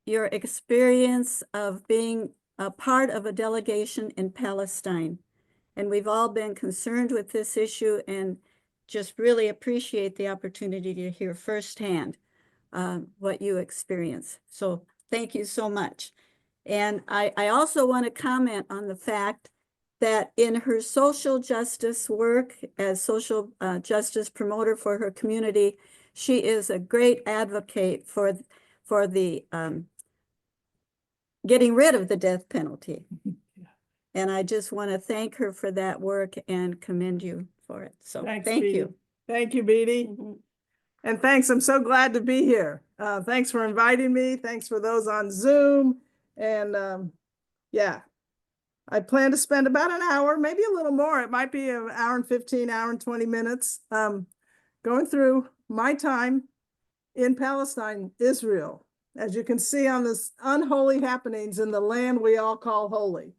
your experience of being a part of a delegation in Palestine. And we've all been concerned with this issue and just really appreciate the opportunity to hear firsthand what you experience. So thank you so much. And I also want to comment on the fact that in her social justice work as social justice promoter for her community, she is a great advocate for the getting rid of the death penalty. And I just want to thank her for that work and commend you for it. So Thanks, thank Beatty. you. Thank you, Beatty. And thanks. I'm so glad to be here. Thanks for inviting me. Thanks for those on Zoom. And yeah, I plan to spend about an hour, maybe a little more. It might be an hour and 15, hour and 20 minutes going through my time in Palestine, Israel. As you can see on this unholy happenings in the land we all call holy.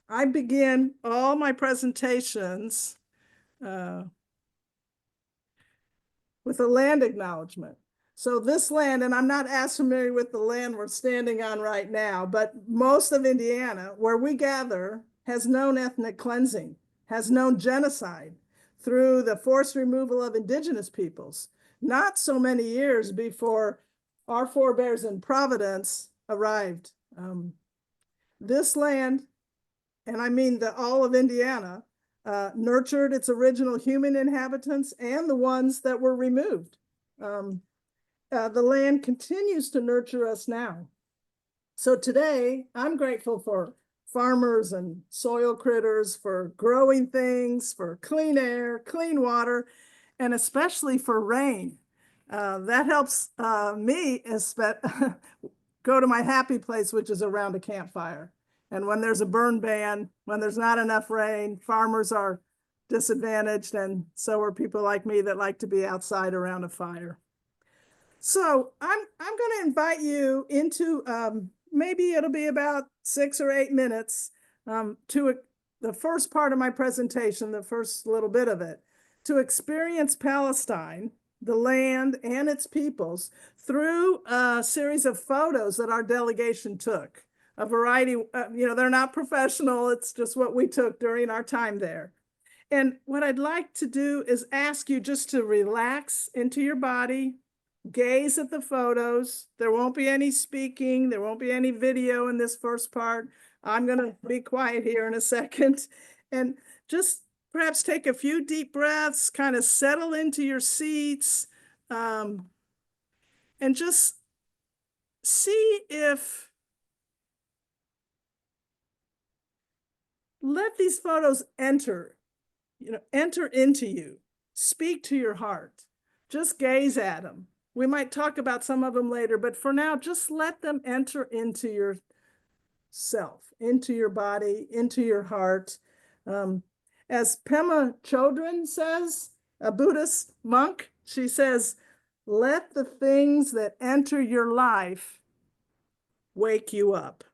I begin all my presentations with a land acknowledgement. So this land, and I'm not as familiar with the land we're standing on right now, but most of Indiana, where we gather, has known ethnic cleansing, has known genocide through the forced removal of indigenous peoples, not so many years before our forebears in Providence arrived. This land, and I mean all of Indiana, nurtured its original human inhabitants and the ones that were removed. The land continues to nurture us now. So today, I'm grateful for farmers and soil critters, for growing things, for clean air, clean water, and especially for rain. That helps me go to my happy place, which is around a campfire. And when there's a burn ban, when there's not enough rain, farmers are disadvantaged, and so are people like me that like to be outside around a fire. So I'm going to invite you into maybe it'll be about 6 or 8 minutes to the first part of my presentation, the first little bit of it, to experience Palestine, the land and its peoples, through a series of photos that our delegation took. A variety, they're not professional. It's just what we took during our time there. And what I'd like to do is ask you just to relax into your body, gaze at the photos. There won't be any speaking. There won't be any video in this first part. I'm going to be quiet here in a second. And just perhaps take a few deep breaths, kind of settle into your seats, and just see if let these photos enter into you, speak to your heart, just gaze at them. We might talk about some of them later, but for now, just let them enter into yourself, into your body, into your heart. As Pema Chodron says, a Buddhist monk, she says, let the things that enter your life wake you up.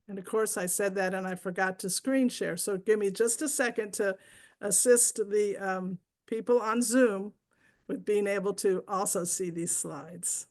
And of course, I said that and I forgot to screen share. So give me just a second to assist the people on Zoom with being able to also see these slides.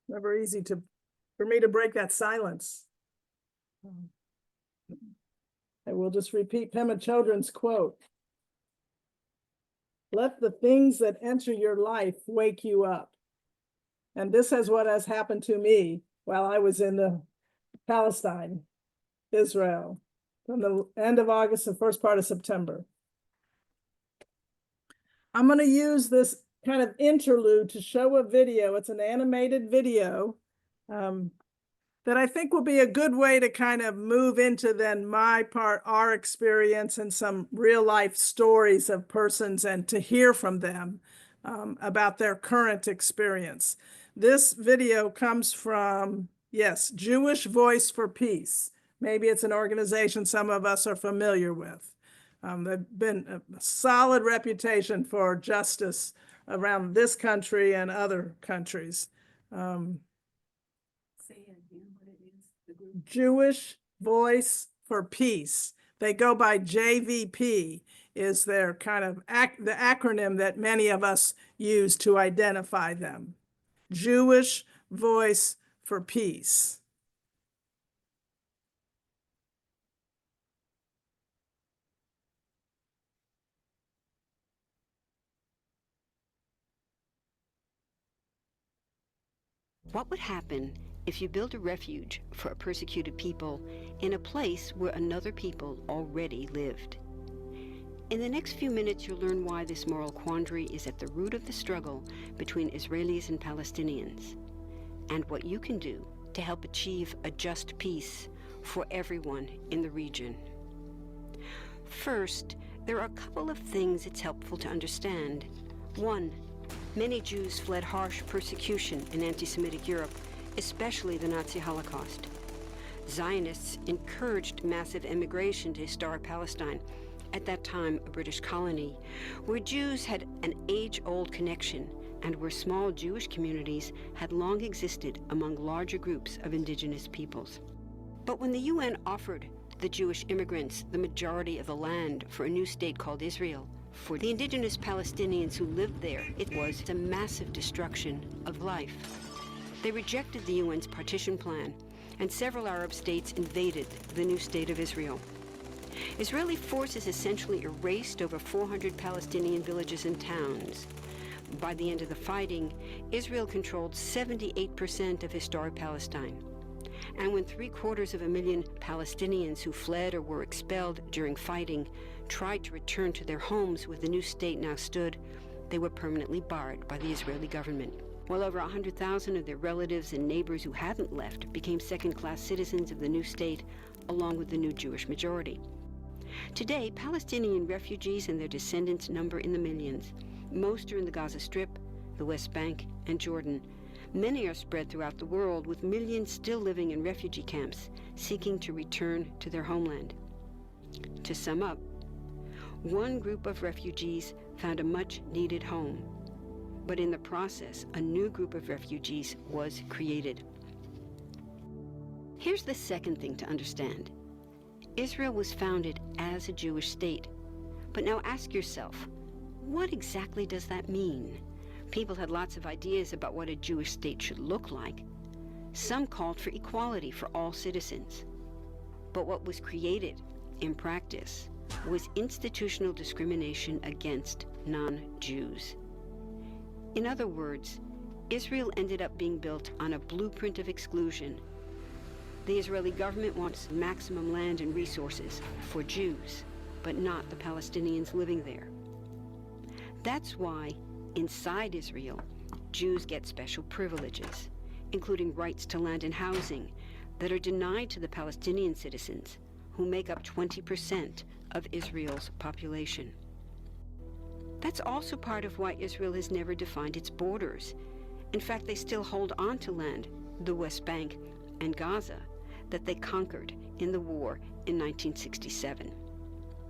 Never easy for me to break that silence. I will just repeat Pema Chodron's quote. Let the things that enter your life wake you up. And this is what has happened to me while I was in Palestine, Israel, from the end of August to the first part of September. I'm going to use this kind of interlude to show a video. It's an animated video that I think will be a good way to kind of move into then my part, our experience, and some real life stories of persons, and to hear from them about their current experience. This video comes from, yes, Jewish Voice for Peace. Maybe it's an organization some of us are familiar with. They've been a solid reputation for justice around this country and other countries. Jewish Voice for Peace. They go by JVP, is their kind of the acronym that many of us use to identify them. Jewish Voice for Peace. What would happen if you built a refuge for a persecuted people in a place where another people already lived? In the next few minutes, you'll learn why this moral quandary is at the root of the struggle between Israelis and Palestinians, and what you can do to help achieve a just peace for everyone in the region. First, there are a couple of things it's helpful to understand. One, many Jews fled harsh persecution in anti-Semitic Europe, especially the Nazi Holocaust. Zionists encouraged massive immigration to historic Palestine, at that time a British colony, where Jews had an age-old connection and where small Jewish communities had long existed among larger groups of indigenous peoples. But when the UN offered the Jewish immigrants the majority of the land for a new state called Israel, for the indigenous Palestinians who lived there, it was a massive destruction of life. They rejected the UN's partition plan, and several Arab states invaded the new state of Israel. Israeli forces essentially erased over 400 Palestinian villages and towns. By the end of the fighting, Israel controlled 78% of historic Palestine. And when 750,000 Palestinians who fled or were expelled during fighting tried to return to their homes where the new state now stood, they were permanently barred by the Israeli government. While over 100,000 of their relatives and neighbors who hadn't left became second-class citizens of the new state, along with the new Jewish majority. Today, Palestinian refugees and their descendants number in the millions. Most are in the Gaza Strip, the West Bank, and Jordan. Many are spread throughout the world, with millions still living in refugee camps, seeking to return to their homeland. To sum up, one group of refugees found a much-needed home, but in the process, a new group of refugees was created. Here's the second thing to understand. Israel was founded as a Jewish state. But now ask yourself, what exactly does that mean? People had lots of ideas about what a Jewish state should look like. Some called for equality for all citizens. But what was created, in practice, was institutional discrimination against non-Jews. In other words, Israel ended up being built on a blueprint of exclusion. The Israeli government wants maximum land and resources for Jews, but not the Palestinians living there. That's why, inside Israel, Jews get special privileges, including rights to land and housing, that are denied to the Palestinian citizens, who make up 20% of Israel's population. That's also part of why Israel has never defined its borders. In fact, they still hold on to land, the West Bank and Gaza, that they conquered in the war in 1967.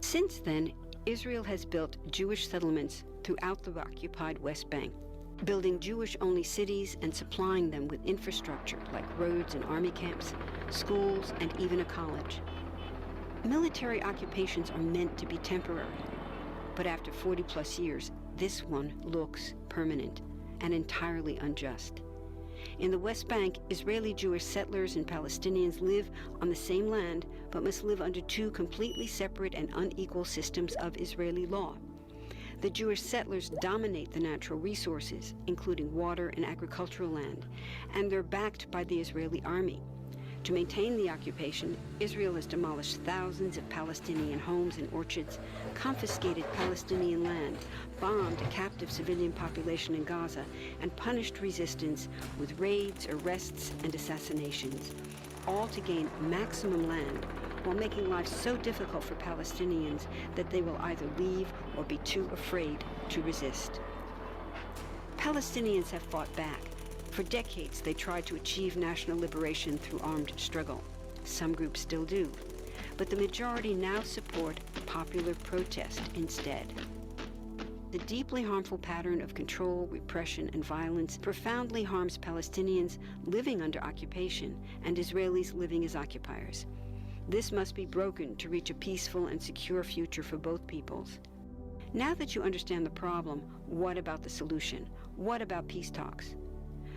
Since then, Israel has built Jewish settlements throughout the occupied West Bank, building Jewish-only cities and supplying them with infrastructure like roads and army camps, schools, and even a college. Military occupations are meant to be temporary, but after 40-plus years, this one looks permanent and entirely unjust. In the West Bank, Israeli Jewish settlers and Palestinians live on the same land, but must live under two completely separate and unequal systems of Israeli law. The Jewish settlers dominate the natural resources, including water and agricultural land, and they're backed by the Israeli army. To maintain the occupation, Israel has demolished thousands of Palestinian homes and orchards, confiscated Palestinian land, bombed a captive civilian population in Gaza, and punished resistance with raids, arrests, and assassinations, all to gain maximum land while making life so difficult for Palestinians that they will either leave or be too afraid to resist. Palestinians have fought back. For decades, they tried to achieve national liberation through armed struggle. Some groups still do, but the majority now support popular protest instead. The deeply harmful pattern of control, repression, and violence profoundly harms Palestinians living under occupation and Israelis living as occupiers. This must be broken to reach a peaceful and secure future for both peoples. Now that you understand the problem, what about the solution? What about peace talks?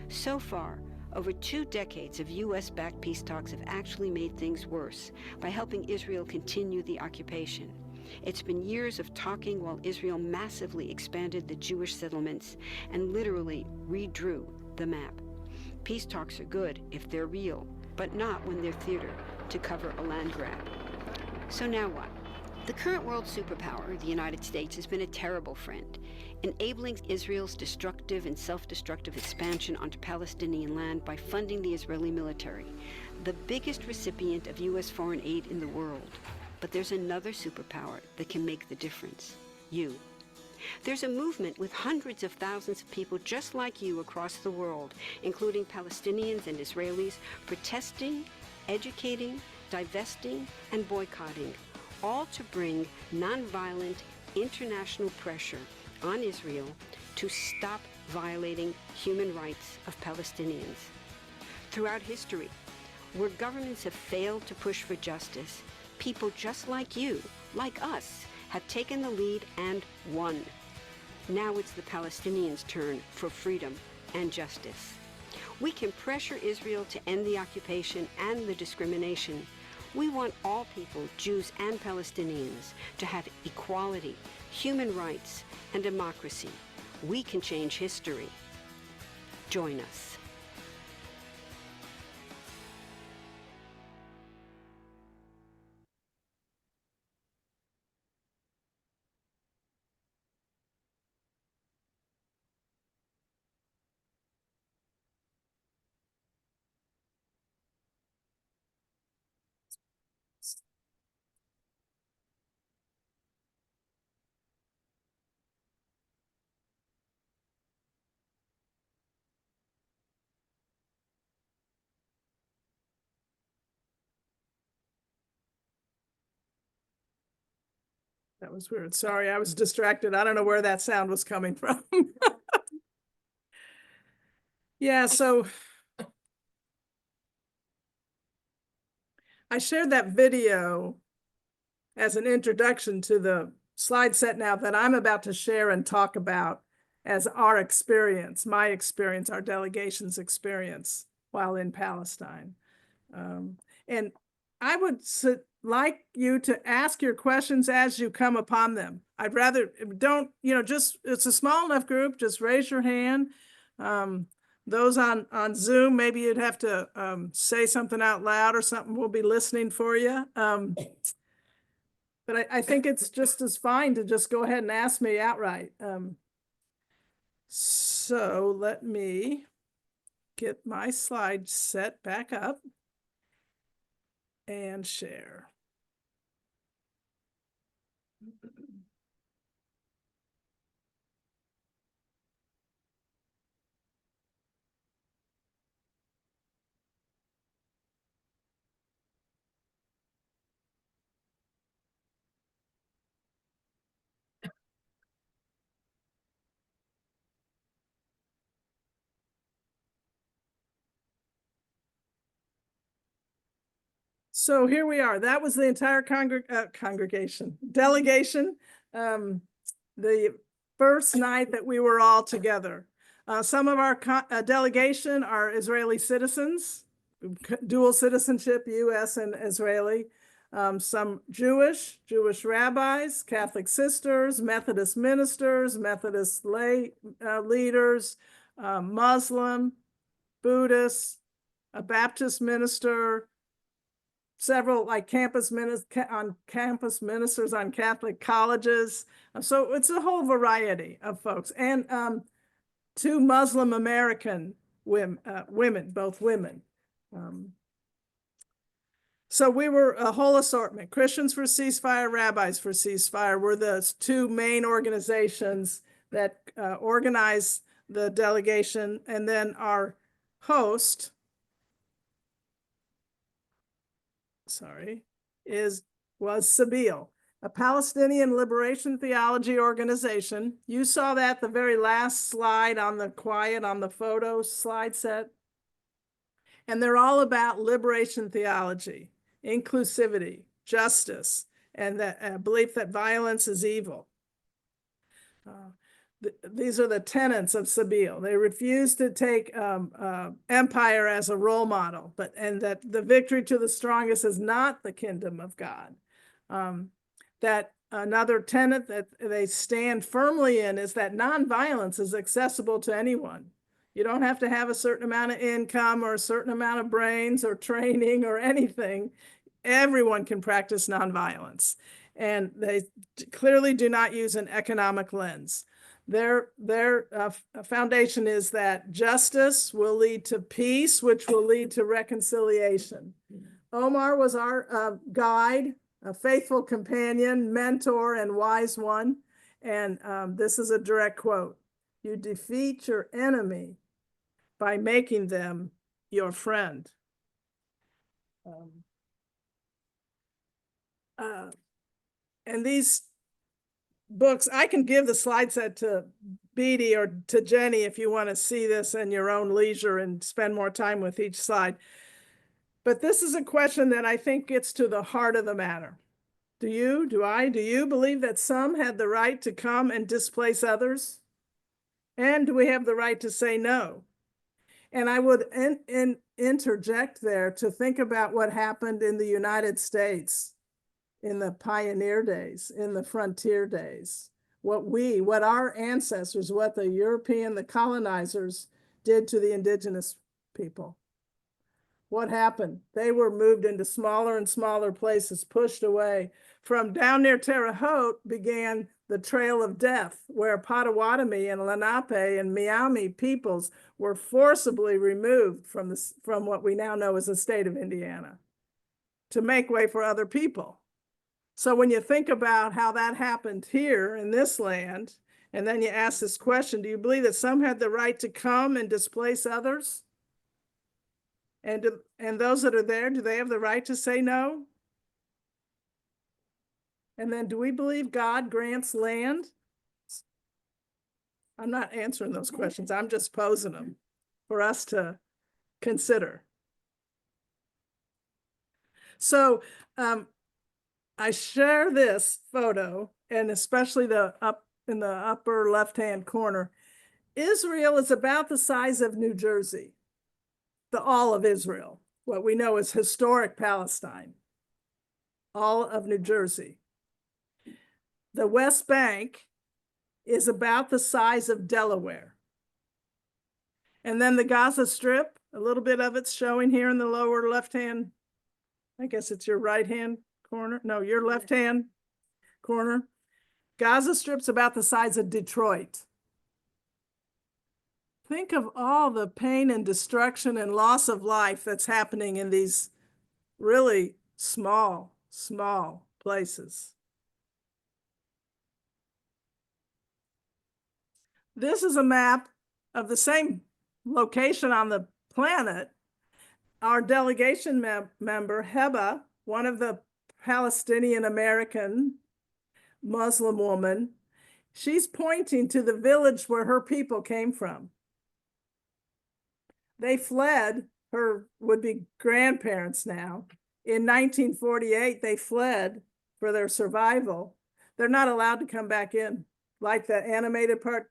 So far, over 2 decades of U.S.-backed peace talks have actually made things worse by helping Israel continue the occupation. It's been years of talking while Israel massively expanded the Jewish settlements and literally redrew the map. Peace talks are good if they're real, but not when they're theater to cover a land grab. So now what? The current world superpower, the United States, has been a terrible friend, enabling Israel's destructive and self-destructive expansion onto Palestinian land by funding the Israeli military, the biggest recipient of U.S. foreign aid in the world. But there's another superpower that can make the difference: you. There's a movement with hundreds of thousands of people just like you across the world, including Palestinians and Israelis, protesting, educating, divesting, and boycotting, all to bring nonviolent international pressure on Israel to stop violating human rights of Palestinians. Throughout history, where governments have failed to push for justice, people just like you, like us, have taken the lead and won. Now it's the Palestinians' turn for freedom and justice. We can pressure Israel to end the occupation and the discrimination. We want all people, Jews and Palestinians, to have equality, human rights, and democracy. We can change history. Join us. That was weird. Sorry, I was distracted. I don't know where that sound was coming from. Yeah, so I shared that video as an introduction to the slide set now that I'm about to share and talk about as our experience, my experience, our delegation's experience while in Palestine. And I would like you to ask your questions as you come upon them. I'd rather don't, just, it's a small enough group, just raise your hand. Those on Zoom, maybe you'd have to say something out loud or something. We'll be listening for you. But I think it's just as fine to just go ahead and ask me outright. So let me get my slide set back up and share. So here we are. That was the entire congregation, delegation, the first night that we were all together. Some of our delegation are Israeli citizens, dual citizenship, US and Israeli. Some Jewish rabbis, Catholic sisters, Methodist ministers, Methodist lay leaders, Muslim, Buddhists, a Baptist minister, several like campus ministers on Catholic colleges. So it's a whole variety of folks, and 2 Muslim American women, both women. So we were a whole assortment. Christians for Ceasefire, Rabbis for Ceasefire were the 2 main organizations that organize the delegation. And then our host, was Sabeel, a Palestinian liberation theology organization. You saw that the very last slide on the photo slide set. And they're all about liberation theology, inclusivity, justice, and the belief that violence is evil. These are the tenets of Sabeel. They refuse to take empire as a role model, and that the victory to the strongest is not the kingdom of God. That another tenet that they stand firmly in is that nonviolence is accessible to anyone. You don't have to have a certain amount of income or a certain amount of brains or training or anything. Everyone can practice nonviolence. And they clearly do not use an economic lens. Their foundation is that justice will lead to peace, which will lead to reconciliation. Omar was our guide, a faithful companion, mentor, and wise one. And this is a direct quote. You defeat your enemy by making them your friend. And these books, I can give the slide set to Beatty or to Jenny if you want to see this in your own leisure and spend more time with each slide. But this is a question that I think gets to the heart of the matter. Do you believe that some had the right to come and displace others? And do we have the right to say no? And I would interject there to think about what happened in the United States in the pioneer days, in the frontier days, what our ancestors, what the colonizers did to the indigenous people. What happened? They were moved into smaller and smaller places, pushed away. From down near Terre Haute began the Trail of Death, where Potawatomi and Lenape and Miami peoples were forcibly removed from what we now know as the state of Indiana to make way for other people. So when you think about how that happened here in this land, and then you ask this question, do you believe that some had the right to come and displace others? And those that are there, do they have the right to say no? And then do we believe God grants land? I'm not answering those questions. I'm just posing them for us to consider. So I share this photo, and especially in the upper left-hand corner. Israel is about the size of New Jersey, all of Israel, what we know as historic Palestine, all of New Jersey. The West Bank is about the size of Delaware. And then the Gaza Strip, a little bit of it's showing here in the lower left-hand, I guess it's your right-hand corner. No, your left-hand corner. Gaza Strip's about the size of Detroit. Think of all the pain and destruction and loss of life that's happening in these really small places. This is a map of the same location on the planet. Our delegation member, Heba, one of the Palestinian American Muslim woman, she's pointing to the village where her people came from. They fled, her would-be grandparents now. In 1948, they fled for their survival. They're not allowed to come back in. Like the animated part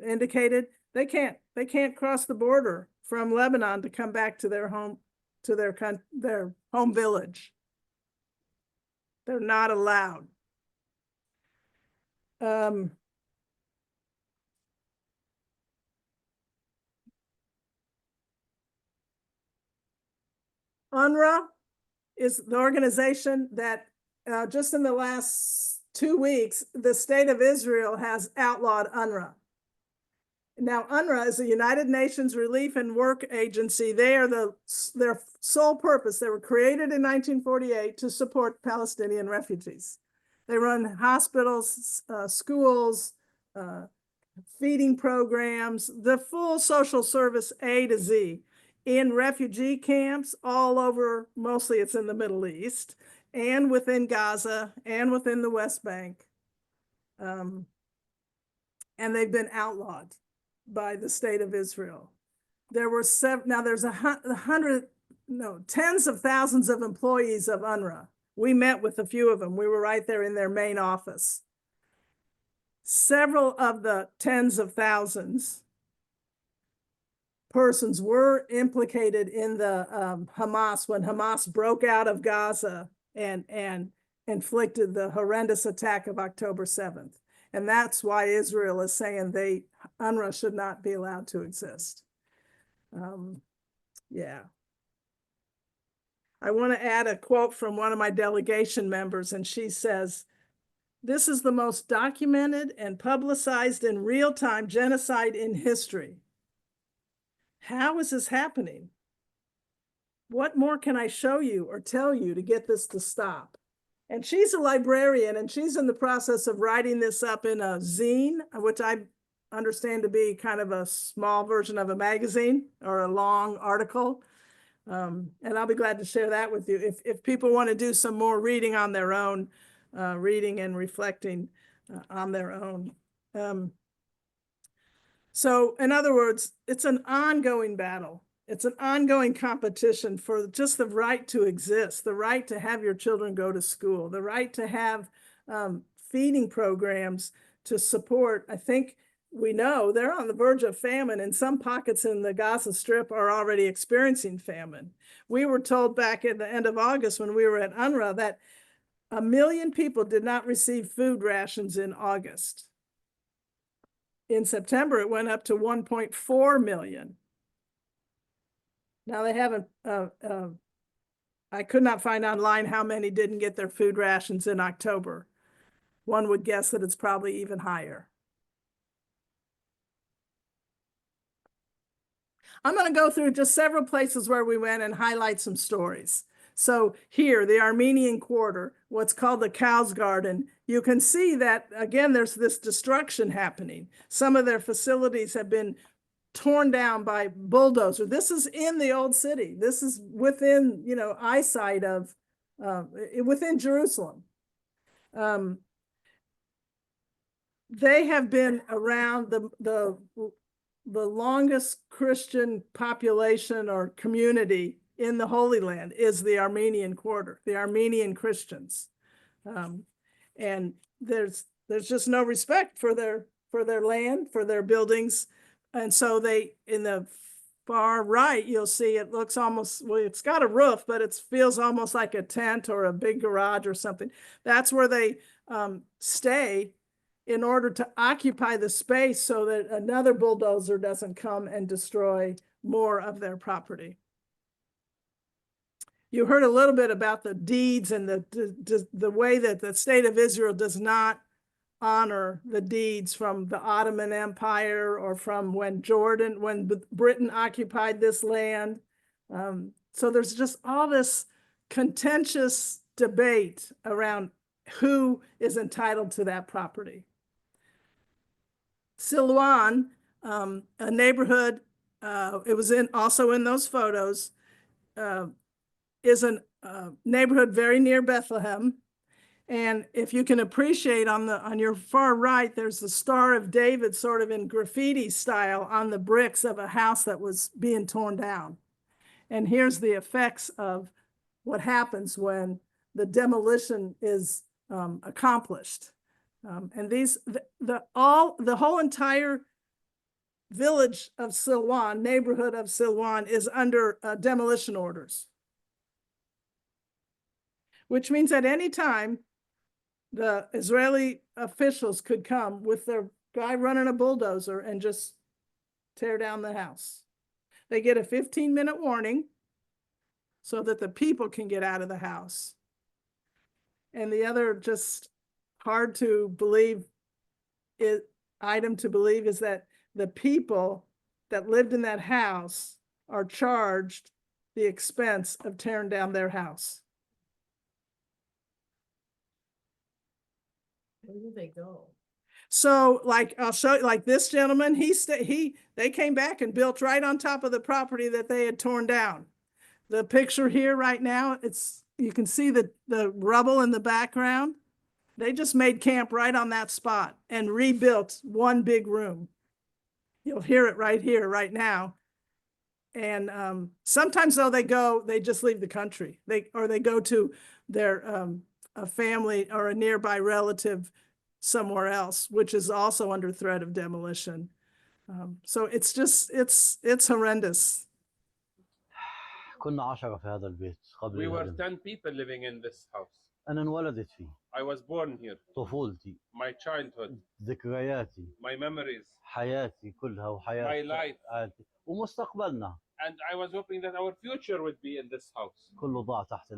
indicated, they can't They can't cross the border from Lebanon to come back to their home, to their home village. They're not allowed. UNRWA is the organization that just in the last 2 weeks, the state of Israel has outlawed UNRWA. Now, UNRWA is a United Nations Relief and Work Agency. They are their sole purpose. They were created in 1948 to support Palestinian refugees. They run hospitals, schools, feeding programs, the full social service A to Z in refugee camps all over, mostly it's in the Middle East, and within Gaza and within the West Bank. And they've been outlawed by the state of Israel. There were now there's tens of thousands of employees of UNRWA. We met with a few of them. We were right there in their main office. Several of the tens of thousands persons were implicated in the Hamas, when Hamas broke out of Gaza and inflicted the horrendous attack of October 7th. And that's why Israel is saying UNRWA should not be allowed to exist. Yeah. I want to add a quote from one of my delegation members, and she says, "This is the most documented and publicized in real-time genocide in history. How is this happening? What more can I show you or tell you to get this to stop?" And she's a librarian, and she's in the process of writing this up in a zine, which I understand to be kind of a small version of a magazine or a long article. And I'll be glad to share that with you if people want to do some more reading on their own, reading and reflecting on their own. So in other words, it's an ongoing battle. It's an ongoing competition for just the right to exist, the right to have your children go to school, the right to have feeding programs to support. I think we know they're on the verge of famine, and some pockets in the Gaza Strip are already experiencing famine. We were told back at the end of August when we were at UNRWA that 1 million people did not receive food rations in August. In September, it went up to 1.4 million. Now they haven't, I could not find online how many didn't get their food rations in October. One would guess that it's probably even higher. I'm going to go through just several places where we went and highlight some stories. So here, the Armenian Quarter, what's called the Cow's Garden, you can see that, again, there's this destruction happening. Some of their facilities have been torn down by bulldozer. This is in the old city. This is within, eyesight of, within Jerusalem. They have been around the longest Christian population or community in the Holy Land is the Armenian Quarter, the Armenian Christians. And there's just no respect for their land, for their buildings. And so they, in the far right, you'll see it looks almost, well, it's got a roof, but it feels almost like a tent or a big garage or something. That's where they stay in order to occupy the space so that another bulldozer doesn't come and destroy more of their property. You heard a little bit about the deeds and the way that the state of Israel does not honor the deeds from the Ottoman Empire or from when Britain occupied this land. So there's just all this contentious debate around who is entitled to that property. Silwan, a neighborhood, it was also in those photos, is a neighborhood very near Bethlehem. And if you can appreciate on your far right, there's the Star of David sort of in graffiti style on the bricks of a house that was being torn down. And here's the effects of what happens when the demolition is accomplished. And the whole entire village of Silwan, neighborhood of Silwan, is under demolition orders, which means at any time, the Israeli officials could come with their guy running a bulldozer and just tear down the house. They get a 15-minute warning so that the people can get out of the house. And the other just hard to believe item to believe is that the people that lived in that house are charged the expense of tearing down their house. Where do they go? So like, I'll show you, like this gentleman, they came back and built right on top of the property that they had torn down. The picture here right now, you can see the rubble in the background. They just made camp right on that spot and rebuilt one big room. You'll hear it right here, right now. And sometimes though they just leave the country. They go to their a family or a nearby relative somewhere else, which is also under threat of demolition. So it's horrendous. كنا 10 في هذا البيت قبل We were الهدم. 10 people living in this house. أنا انولدت فيه. I was born here. طفولتي، My childhood, ذكرياتي، my memories, حياتي كلها وحياة my life. عائلتي ومستقبلنا And I was hoping that our future would be in this house. كله ضاع تحت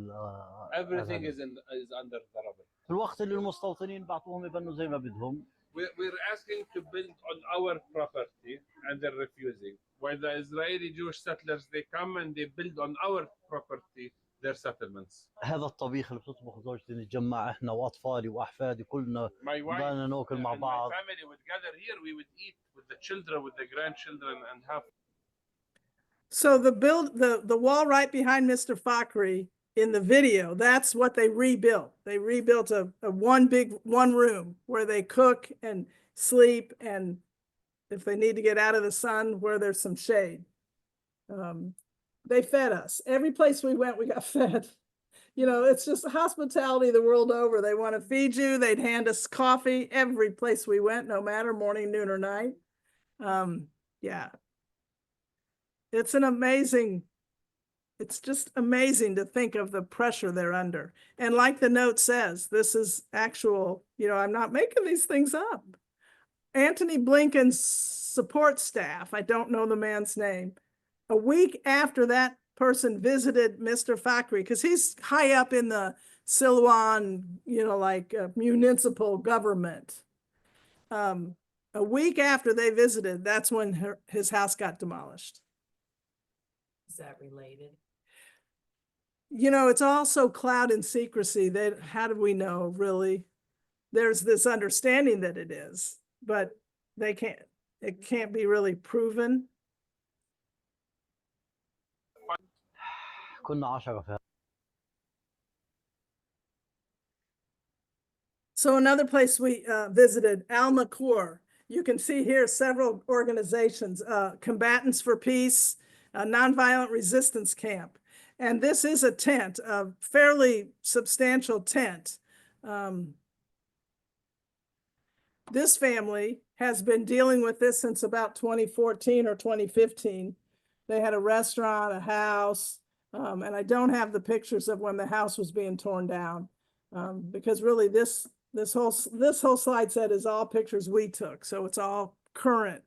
Everything الهدم. is under the rubble. في الوقت اللي المستوطنين بعطوهم يبنوا زي ما بدهم. We're asking to build on our property and they're refusing. While the Israeli Jewish settlers, they come and they build on our property their settlements. هذا الطبيخ اللي بتطبخ زوجتي نتجمع احنا واطفالي واحفادي كلنا My wife بدنا ناكل مع and my بعض. family would gather here. We would eat with the children, with the grandchildren, and have. So the wall right behind Mr. Fakhri in the video, that's what they rebuilt. They rebuilt a one room where they cook and sleep, and if they need to get out of the sun, where there's some shade. They fed us. Every place we went, we got fed. You know, it's just hospitality the world over. They want to feed you. They'd hand us coffee every place we went, no matter morning, noon, or night. Yeah. It's just amazing to think of the pressure they're under. And like the note says, this is actual, I'm not making these things up. Antony Blinken's support staff, I don't know the man's name, a week after that person visited Mr. Fakhri, because he's high up in the Silwan, municipal government. A week after they visited, that's when his house got demolished. Is that related? It's also cloud and secrecy. How do we know, really? There's this understanding that it is, but it can't be really proven. كنا 10 في. So another place we visited, Al Makur. You can see here several organizations, Combatants for Peace, Nonviolent Resistance Camp. And this is a tent, a fairly substantial tent. This family has been dealing with this since about 2014 or 2015. They had a restaurant, a house, and I don't have the pictures of when the house was being torn down, because really this whole slide set is all pictures we took, so it's all current.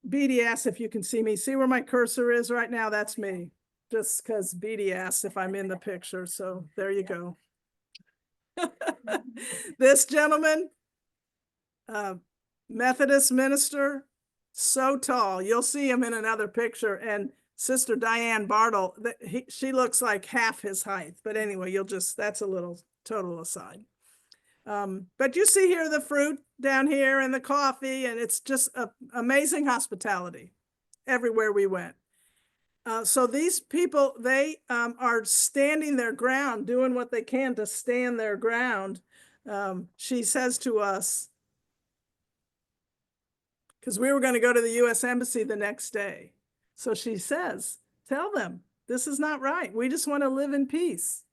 BD asked if you can see me. See where my cursor is right now? That's me. Just because BD asked if I'm in the picture, so there you go. This gentleman, Methodist minister, so tall. You'll see him in another picture. And Sister Diane Bartle, she looks like half his height. But anyway, that's a little total aside. But you see here the fruit down here and the coffee, and it's just amazing hospitality everywhere we went. So these people, they are standing their ground, doing what they can to stand their ground. She says to us, because we were going to go to the U.S. Embassy the next day. So she says, tell them, this is not right. We just want to live in peace.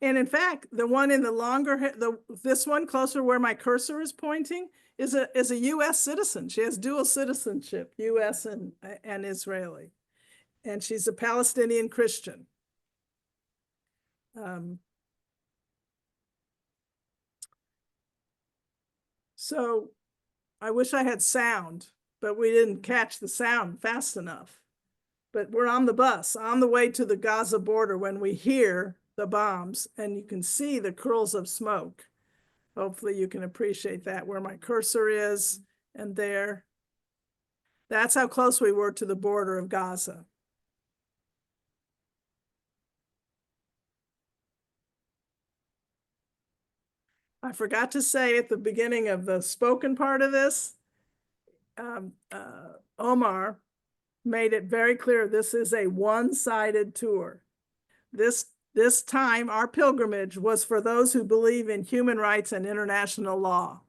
And in fact, the one in the longer, this one closer where my cursor is pointing is a U.S. citizen. She has dual citizenship, U.S. and Israeli. And she's a Palestinian Christian. So I wish I had sound, but we didn't catch the sound fast enough. But we're on the bus, on the way to the Gaza border when we hear the bombs, and you can see the curls of smoke. Hopefully you can appreciate that, where my cursor is, and there. That's how close we were to the border of Gaza. I forgot to say at the beginning of the spoken part of this, Omar made it very clear this is a one-sided tour. This time, our pilgrimage was for those who believe in human rights and international law.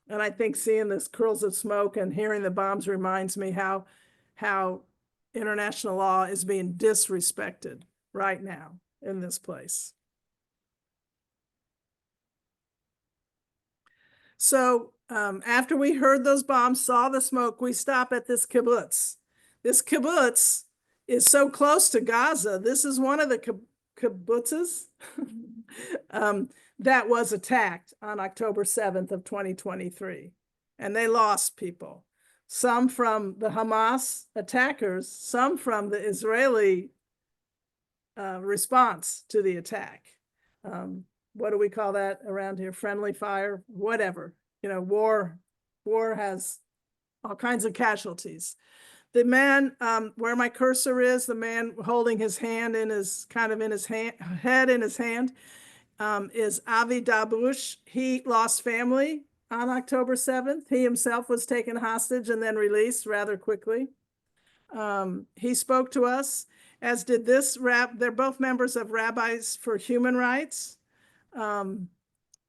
And I think seeing this curls of smoke and hearing the bombs reminds me how international law is being disrespected right now in this place. So after we heard those bombs, saw the smoke, we stop at this kibbutz. This kibbutz is so close to Gaza. This is one of the kibbutzes that was attacked on October 7th of 2023. And they lost people, some from the Hamas attackers, some from the Israeli response to the attack. What do we call that around here? Friendly fire, whatever. You know, war has all kinds of casualties. The man, where my cursor is, the man holding his hand in his, kind of in his head in his hand, is Avi Dabush. He lost family on October 7th. He himself was taken hostage and then released rather quickly. He spoke to us, as did this they're both members of Rabbis for Human Rights.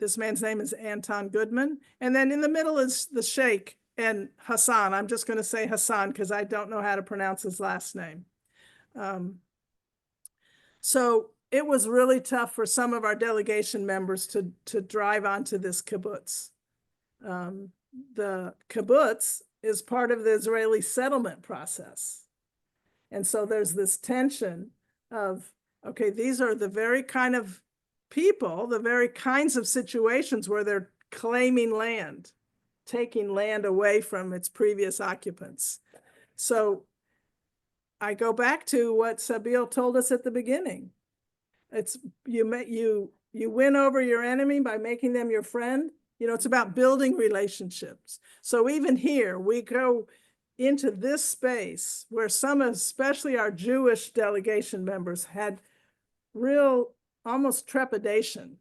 This man's name is Anton Goodman. And then in the middle is the Sheikh and Hassan. I'm just going to say Hassan because I don't know how to pronounce his last name. So it was really tough for some of our delegation members to drive onto this kibbutz. The kibbutz is part of the Israeli settlement process. And so there's this tension of, okay, these are the very kind of people, the very kinds of situations where they're claiming land, taking land away from its previous occupants. So I go back to what Sabil told us at the beginning. It's you win over your enemy by making them your friend. You know, it's about building relationships. So even here, we go into this space where some, especially our Jewish delegation members, had real almost trepidation.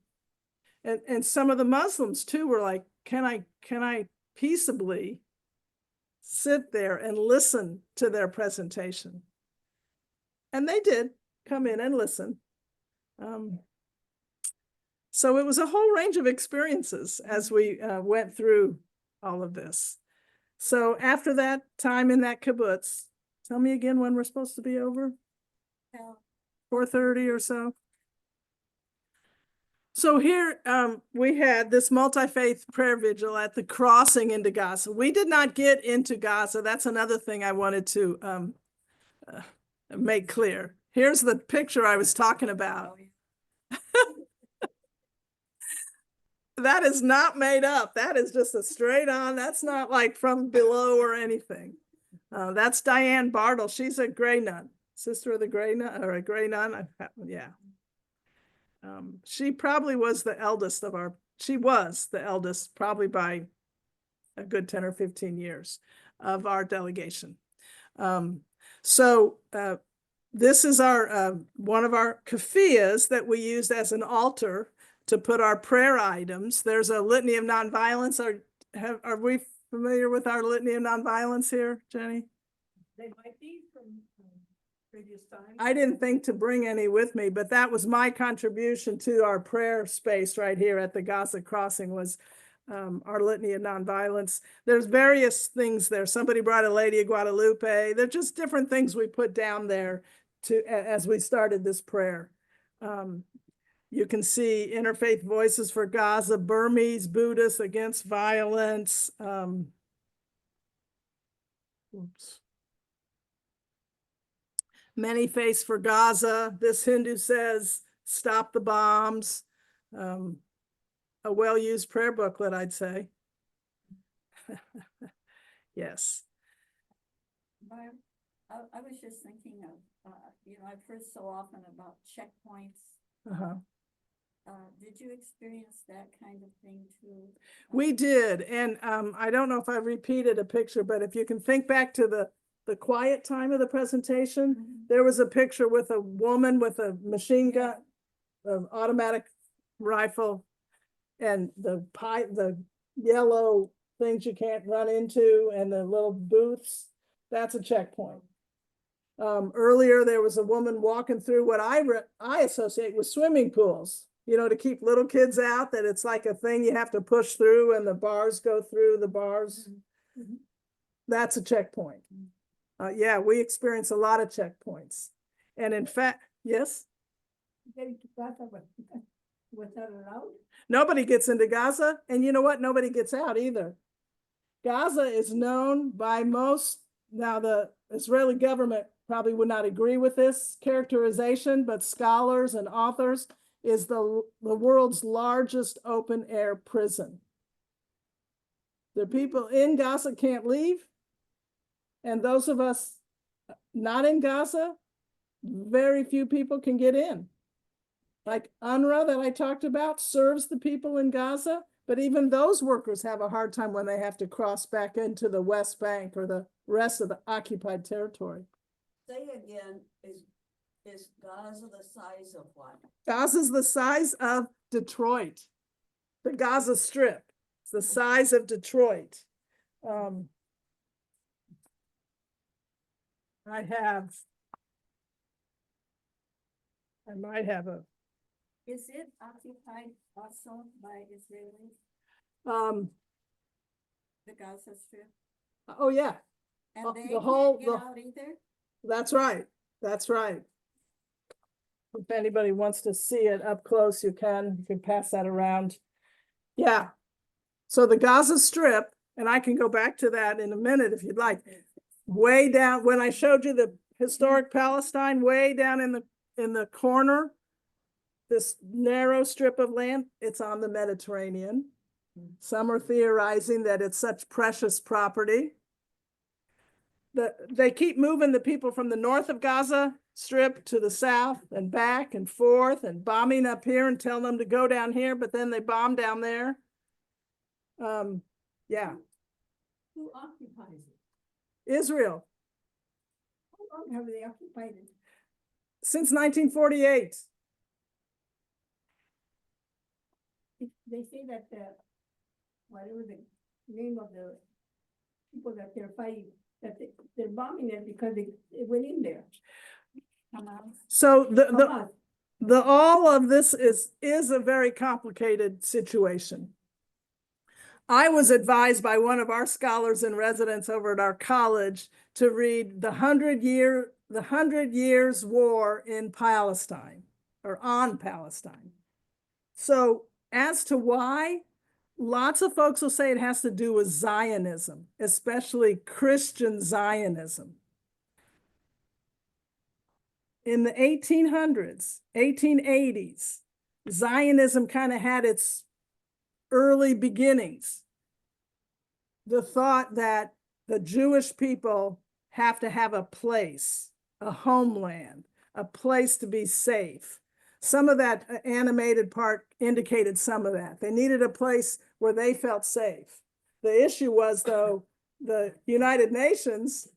And some of the Muslims too were like, can I peaceably sit there and listen to their presentation? And they did come in and listen. So it was a whole range of experiences as we went through all of this. So after that time in that kibbutz, tell me again when we're supposed to be over? 4:30 or so. So here we had this multi-faith prayer vigil at the crossing into Gaza. We did not get into Gaza. That's another thing I wanted to make clear. Here's the picture I was talking about. That is not made up. That is just a straight on. That's not like from below or anything. That's Diane Bartle. She's a gray nun, sister of the gray nun, or a gray nun. Yeah. She probably was the eldest of she was the eldest probably by a good 10 or 15 years of our delegation. This is our one of our kafiyas that we used as an altar to put our prayer items. There's a litany of nonviolence. Are we familiar with our litany of nonviolence here, Jenny? They might be from previous times. I didn't think to bring any with me, but that was my contribution to our prayer space right here at the Gaza crossing, was our litany of nonviolence. There's various things there. Somebody brought a Lady of Guadalupe. They're just different things we put down there as we started this prayer. You can see Interfaith Voices for Gaza, Burmese Buddhists Against Violence. Oops. Many Face for Gaza. This Hindu says, stop the bombs. A well-used prayer booklet, I'd say. Yes. Barb, I was just thinking of, I've heard so often about checkpoints. Uh-huh. Did you experience that kind of thing too? We did, and I don't know if I repeated a picture, but if you can think back to the quiet time of the presentation, there was a picture with a woman with a machine gun, an automatic rifle, and the yellow things you can't run into, and the little booths. That's a checkpoint. Earlier, there was a woman walking through what I associate with swimming pools, to keep little kids out, that it's like a thing you have to push through and the bars go through the bars. Mm-hmm. That's a checkpoint. Yeah, we experience a lot of checkpoints. And in fact, yes? Was that allowed? Nobody gets into Gaza, and you know what? Nobody gets out either. Gaza is known by most, now the Israeli government probably would not agree with this characterization, but scholars and authors, is the world's largest open air prison. The people in Gaza can't leave, and those of us not in Gaza, very few people can get in. Like UNRWA that I talked about serves the people in Gaza, but even those workers have a hard time when they have to cross back into the West Bank or the rest of the occupied territory. Say again, is Gaza the size of what? Gaza's the size of Detroit. The Gaza Strip. It's the size of Detroit. I might have a. Is it occupied also by Israelis, the Gaza Strip? Oh yeah. And they the whole- can't get out either? That's right. That's right. If anybody wants to see it up close, you can pass that around. Yeah. So the Gaza Strip, and I can go back to that in a minute if you'd like. Way down, when I showed you the historic Palestine, way down in the corner, this narrow strip of land, it's on the Mediterranean. Some are theorizing that it's such precious property. They keep moving the people from the north of Gaza Strip to the south and back and forth and bombing up here and telling them to go down here, but then they bomb down there. Yeah. Who occupies it? Israel, How long have they occupied it? since 1948. They say that whatever the name of the people that they're fighting, that they're bombing it because they went in there. So Hamas. all of this is a very complicated situation. I was advised by one of our scholars in residence over at our college to read the 100 Years War in Palestine, or on Palestine. So as to why, lots of folks will say it has to do with Zionism, especially Christian Zionism. In the 1800s, 1880s, Zionism kind of had its early beginnings. The thought that the Jewish people have to have a place, a homeland, a place to be safe. Some of that animated part indicated some of that. They needed a place where they felt safe. The issue was, though, the United Nations,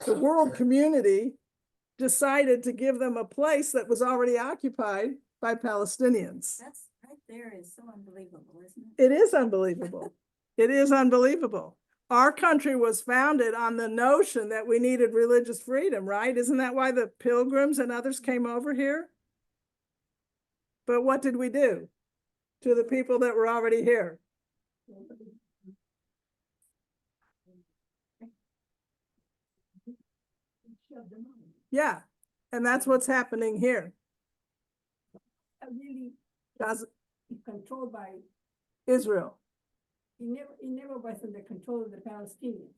the world community, decided to give them a place that was already occupied by Palestinians. That's right there is so unbelievable, isn't it? It is unbelievable. It is unbelievable. Our country was founded on the notion that we needed religious freedom, right? Isn't that why the Pilgrims and others came over here? But what did we do to the people that were already here? Yeah, and that's what's happening here. really Gaza, controlled by, Israel. it never was under control of the Palestinians.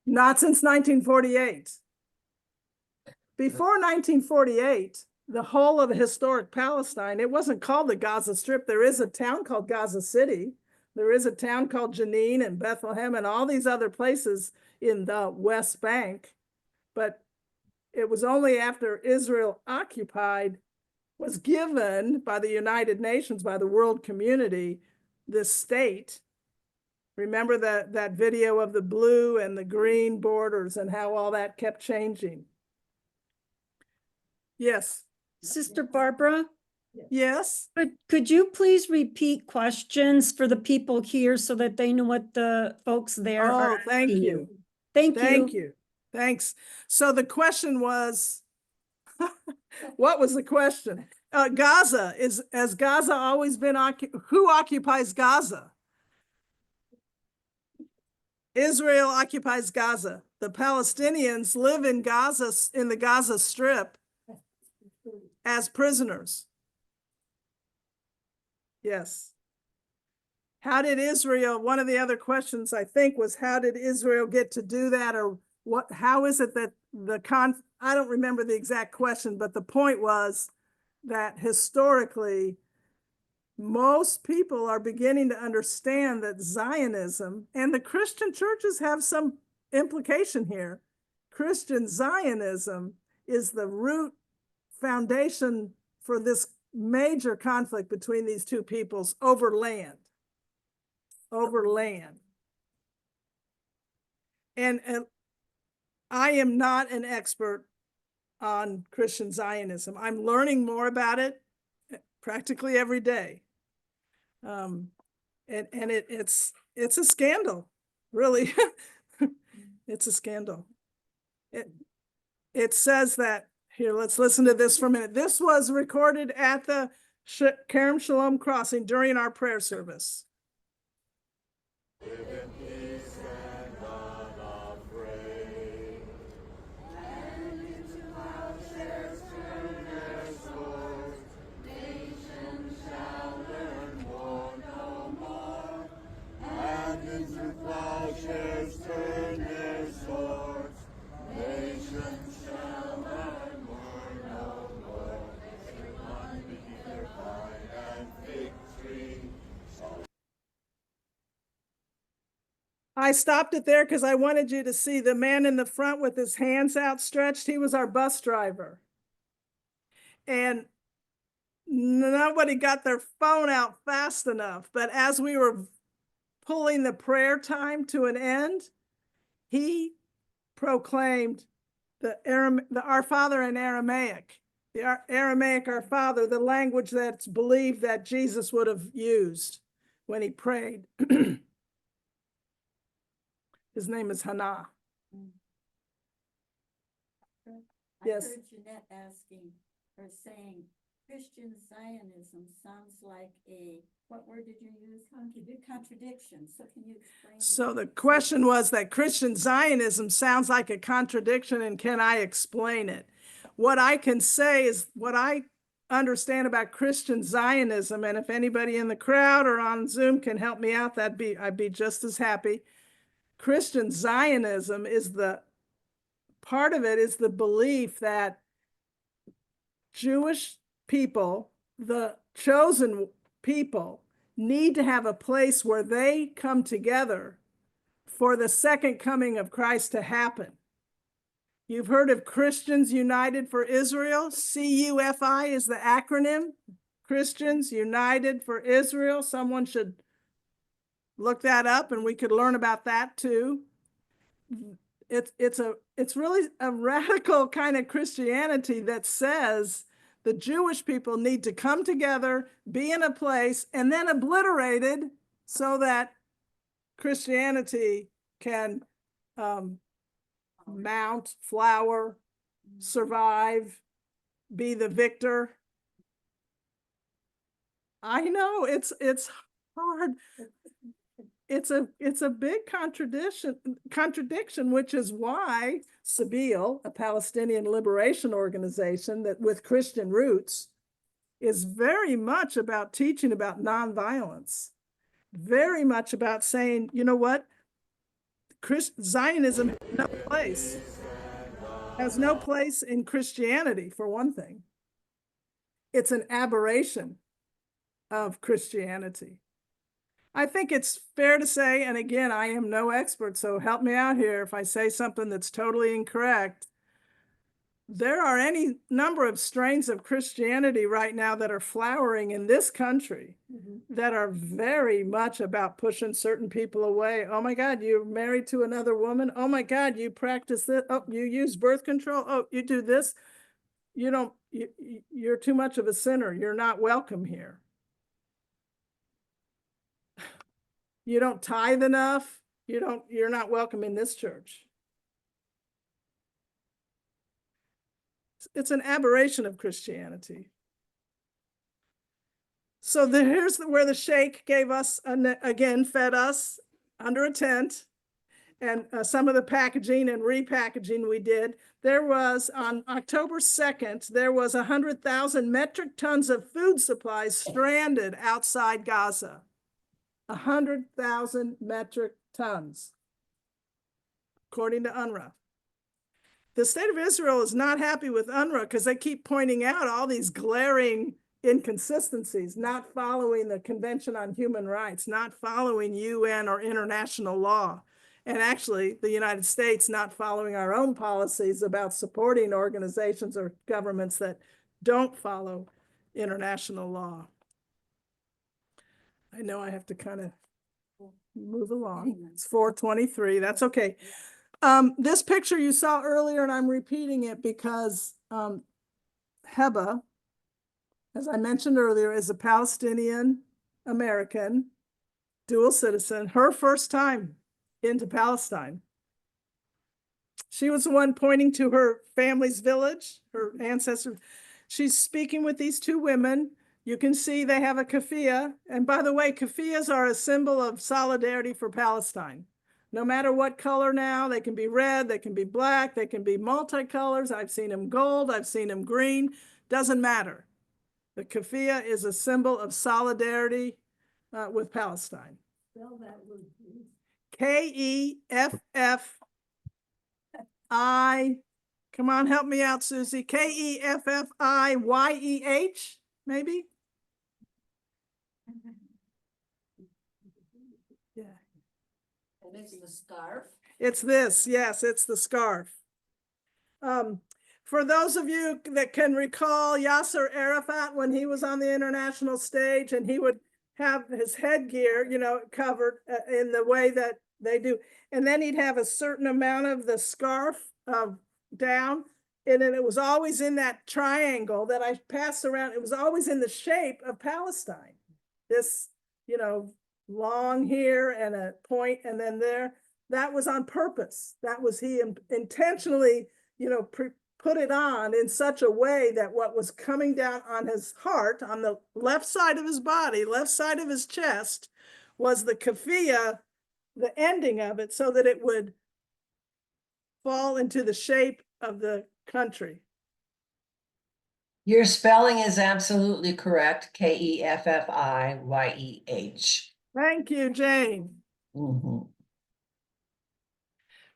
Not since 1948. Before 1948, the whole of the historic Palestine, it wasn't called the Gaza Strip. There is a town called Gaza City. There is a town called Jenin and Bethlehem and all these other places in the West Bank. But it was only after Israel was given by the United Nations, by the world community, this state. Remember that video of the blue and the green borders and how all that kept changing? Yes. Sister Barbara, Yes. could you please repeat questions for the people here so that they know what the folks there are Oh, thank asking you. Thank you. Thank you. Thanks. So the question was, what was the question? Gaza has Gaza always been who occupies Gaza? Israel occupies Gaza. The Palestinians live in Gaza, in the Gaza Strip, as prisoners. Yes. How did Israel, one of the other questions I think was, how did Israel get to do that? Or how is it that I don't remember the exact question, but the point was that historically, most people are beginning to understand that Zionism, and the Christian churches have some implication here. Christian Zionism is the root foundation for this major conflict between these two peoples over land. And I am not an expert on Christian Zionism. I'm learning more about it practically every day. And it's a scandal, really. It's a scandal. It says that, here, let's listen to this for a minute. This was recorded at the Kerem Shalom crossing during our prayer service. I stopped it there because I wanted you to see the man in the front with his hands outstretched. He was our bus driver. And nobody got their phone out fast enough. But as we were pulling the prayer time to an end, he proclaimed Our Father in Aramaic, the Aramaic Our Father, the language that's believed that Jesus would have used when he prayed. His name is Hannah. Yes. I heard Jeanette asking or saying, Christian Zionism sounds like what word did you use? Contradiction. So can you explain? So the question was that Christian Zionism sounds like a contradiction, and can I explain it? What I can say is what I understand about Christian Zionism, and if anybody in the crowd or on Zoom can help me out, I'd be just as happy. Christian Zionism is part of it is the belief that Jewish people, the chosen people, need to have a place where they come together for the second coming of Christ to happen. You've heard of Christians United for Israel. CUFI is the acronym. Christians United for Israel. Someone should look that up and we could learn about that too. It's really a radical kind of Christianity that says the Jewish people need to come together, be in a place, and then obliterated so that Christianity can mount, flower, survive, be the victor. I know it's hard. It's a big contradiction, which is why Sabeel, a Palestinian liberation organization that with Christian roots, is very much about teaching about nonviolence, very much about saying, you know what? Zionism has no place in Christianity, for one thing. It's an aberration of Christianity. I think it's fair to say, and again, I am no expert, so help me out here if I say something that's totally incorrect. There are any number of strains of Christianity right now that are flowering in this country that are very much about pushing certain people away. Oh my God, you're married to another woman. Oh my God, you practice this. Oh, you use birth control. Oh, you do this. You're too much of a sinner. You're not welcome here. You don't tithe enough. You're not welcome in this church. It's an aberration of Christianity. So here's where the sheikh gave us, again, fed us under a tent, and some of the packaging and repackaging we did. There was, on October 2nd, there was 100,000 metric tons of food supplies stranded outside Gaza. 100,000 metric tons, according to UNRWA. The state of Israel is not happy with UNRWA because they keep pointing out all these glaring inconsistencies, not following the Convention on Human Rights, not following UN or international law, and actually the United States not following our own policies about supporting organizations or governments that don't follow international law. I know I have to kind of move along. It's 4:23. That's okay. This picture you saw earlier, and I'm repeating it because Heba, as I mentioned earlier, is a Palestinian American dual citizen, her first time into Palestine. She was the one pointing to her family's village, her ancestors. She's speaking with these two women. You can see they have a keffiyeh. And by the way, keffiyehs are a symbol of solidarity for Palestine. No matter what color now, they can be red, they can be black, they can be multicolors. I've seen them gold, I've seen them green, doesn't matter. The keffiyeh is a symbol of solidarity with Palestine. Spell that word, please. K-E-F-F-I, come on, help me out, Susie. K-E-F-F-I-Y-E-H, maybe? Yeah. And it's the scarf. It's this, yes, it's the scarf. For those of you that can recall Yasser Arafat when he was on the international stage and he would have his headgear, covered in the way that they do. And then he'd have a certain amount of the scarf down. And then it was always in that triangle that I passed around. It was always in the shape of Palestine. This, long here and a point and then there. That was on purpose. That was he intentionally, put it on in such a way that what was coming down on his heart, on the left side of his body, left side of his chest, was the keffiyeh, the ending of it, so that it would fall into the shape of the country. Your spelling is absolutely correct. K-E-F-F-I-Y-E-H. Thank you, Jane. Mm-hmm.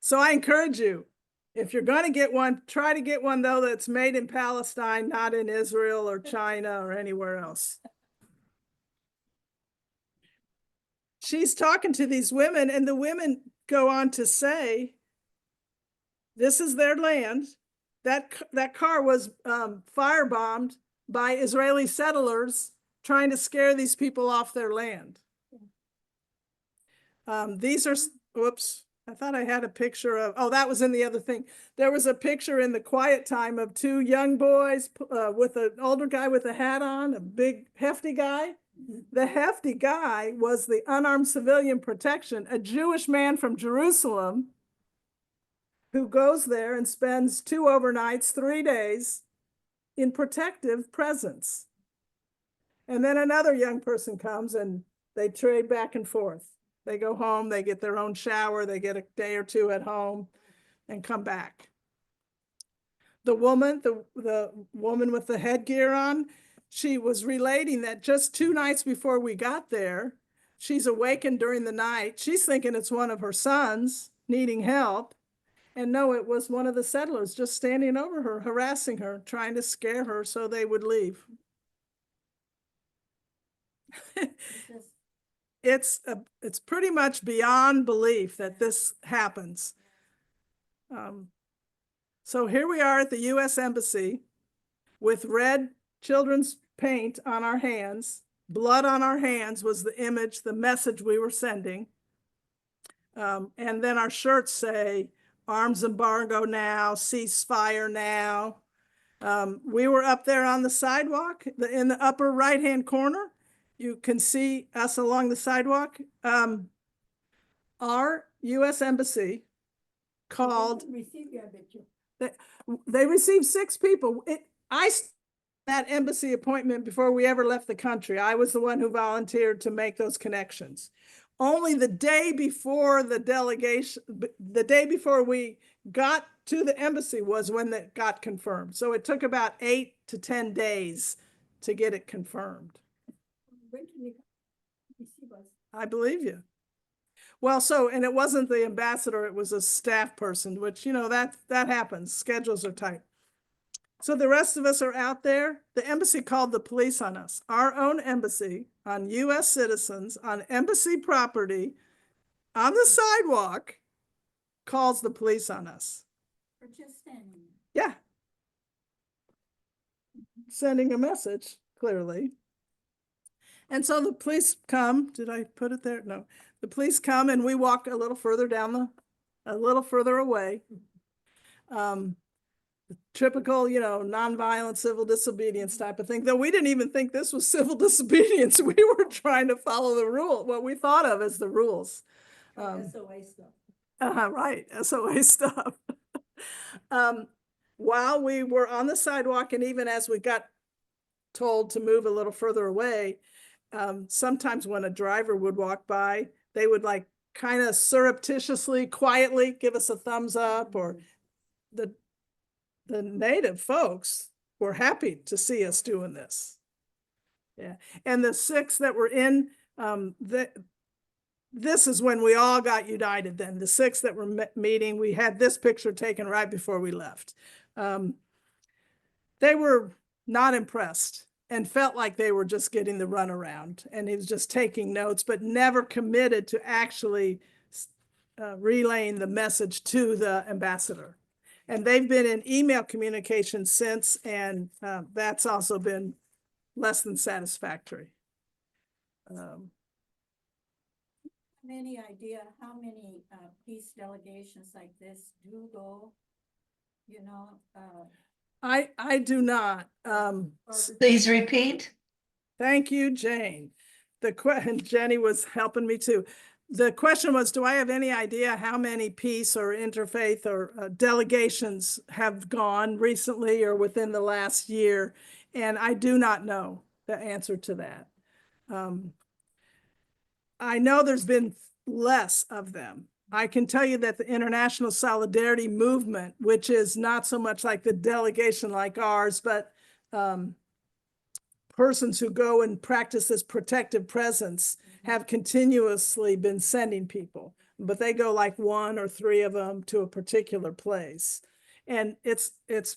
So I encourage you, if you're going to get one, try to get one, though, that's made in Palestine, not in Israel or China or anywhere else. She's talking to these women, and the women go on to say, this is their land. That car was firebombed by Israeli settlers trying to scare these people off their land. These are, whoops, I thought I had a picture of, oh, that was in the other thing. There was a picture in the quiet time of two young boys with an older guy with a hat on, a big hefty guy. The hefty guy was the unarmed civilian protection, a Jewish man from Jerusalem who goes there and spends 2 overnights, 3 days in protective presence. And then another young person comes and they trade back and forth. They go home, they get their own shower, they get a day or two at home and come back. The woman with the headgear on, she was relating that just 2 nights before we got there, she's awakened during the night. She's thinking it's one of her sons needing help. And no, it was one of the settlers just standing over her, harassing her, trying to scare her so they would leave. It's pretty much beyond belief that this happens. So here we are at the U.S. Embassy with red children's paint on our hands. Blood on our hands was the image, the message we were sending. And then our shirts say, arms embargo now, ceasefire now. We were up there on the sidewalk in the upper right-hand corner. You can see us along the sidewalk. Our U.S. Embassy called. They received 6 people. That embassy appointment before we ever left the country. I was the one who volunteered to make those connections. Only the day before the delegation, the day before we got to the embassy was when that got confirmed. So it took about 8 to 10 days to get it confirmed. When can you receive us? I believe you. Well, so, and it wasn't the ambassador, it was a staff person, which, you know, that happens. Schedules are tight. So the rest of us are out there. The embassy called the police on us. Our own embassy, on U.S. citizens, on embassy property, on the sidewalk, calls the police on us. For just standing. Yeah. Sending a message, clearly. And so the police come. Did I put it there? No. The police come and we walk a little further a little further away. Typical, you know, nonviolent civil disobedience type of thing, though we didn't even think this was civil disobedience. We were trying to follow the rule, what we thought of as the rules. SOA stuff. Right, SOA stuff. While we were on the sidewalk, and even as we got told to move a little further away, sometimes when a driver would walk by, they would like kind of surreptitiously, quietly give us a thumbs up, or the native folks were happy to see us doing this. Yeah, and the 6 that were in, this is when we all got united then. The 6 that were meeting, we had this picture taken right before we left. They were not impressed and felt like they were just getting the runaround, and he was just taking notes, but never committed to actually relaying the message to the ambassador. And they've been in email communication since, and that's also been less than satisfactory. Any idea how many peace delegations like this do go? You know, I do not. Please repeat. Thank you, Jane. And Jenny was helping me too. The question was, do I have any idea how many peace or interfaith or delegations have gone recently or within the last year? And I do not know the answer to that. I know there's been less of them. I can tell you that the International Solidarity Movement, which is not so much like the delegation like ours, but persons who go and practice this protective presence, have continuously been sending people, but they go like 1 or 3 of them to a particular place. And it's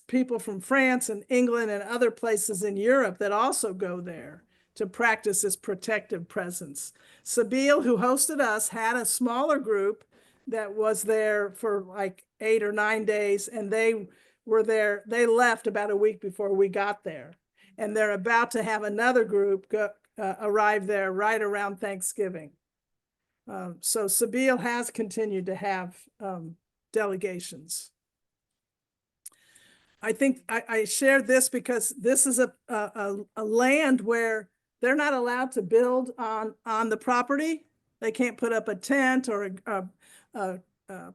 people from France and England and other places in Europe that also go there to practice this protective presence. Sabeel, who hosted us, had a smaller group that was there for like 8 or 9 days, and they were there. They left about a week before we got there. And they're about to have another group arrive there right around Thanksgiving. So Sabeel has continued to have delegations. I think I shared this because this is a land where they're not allowed to build on the property. They can't put up a tent or a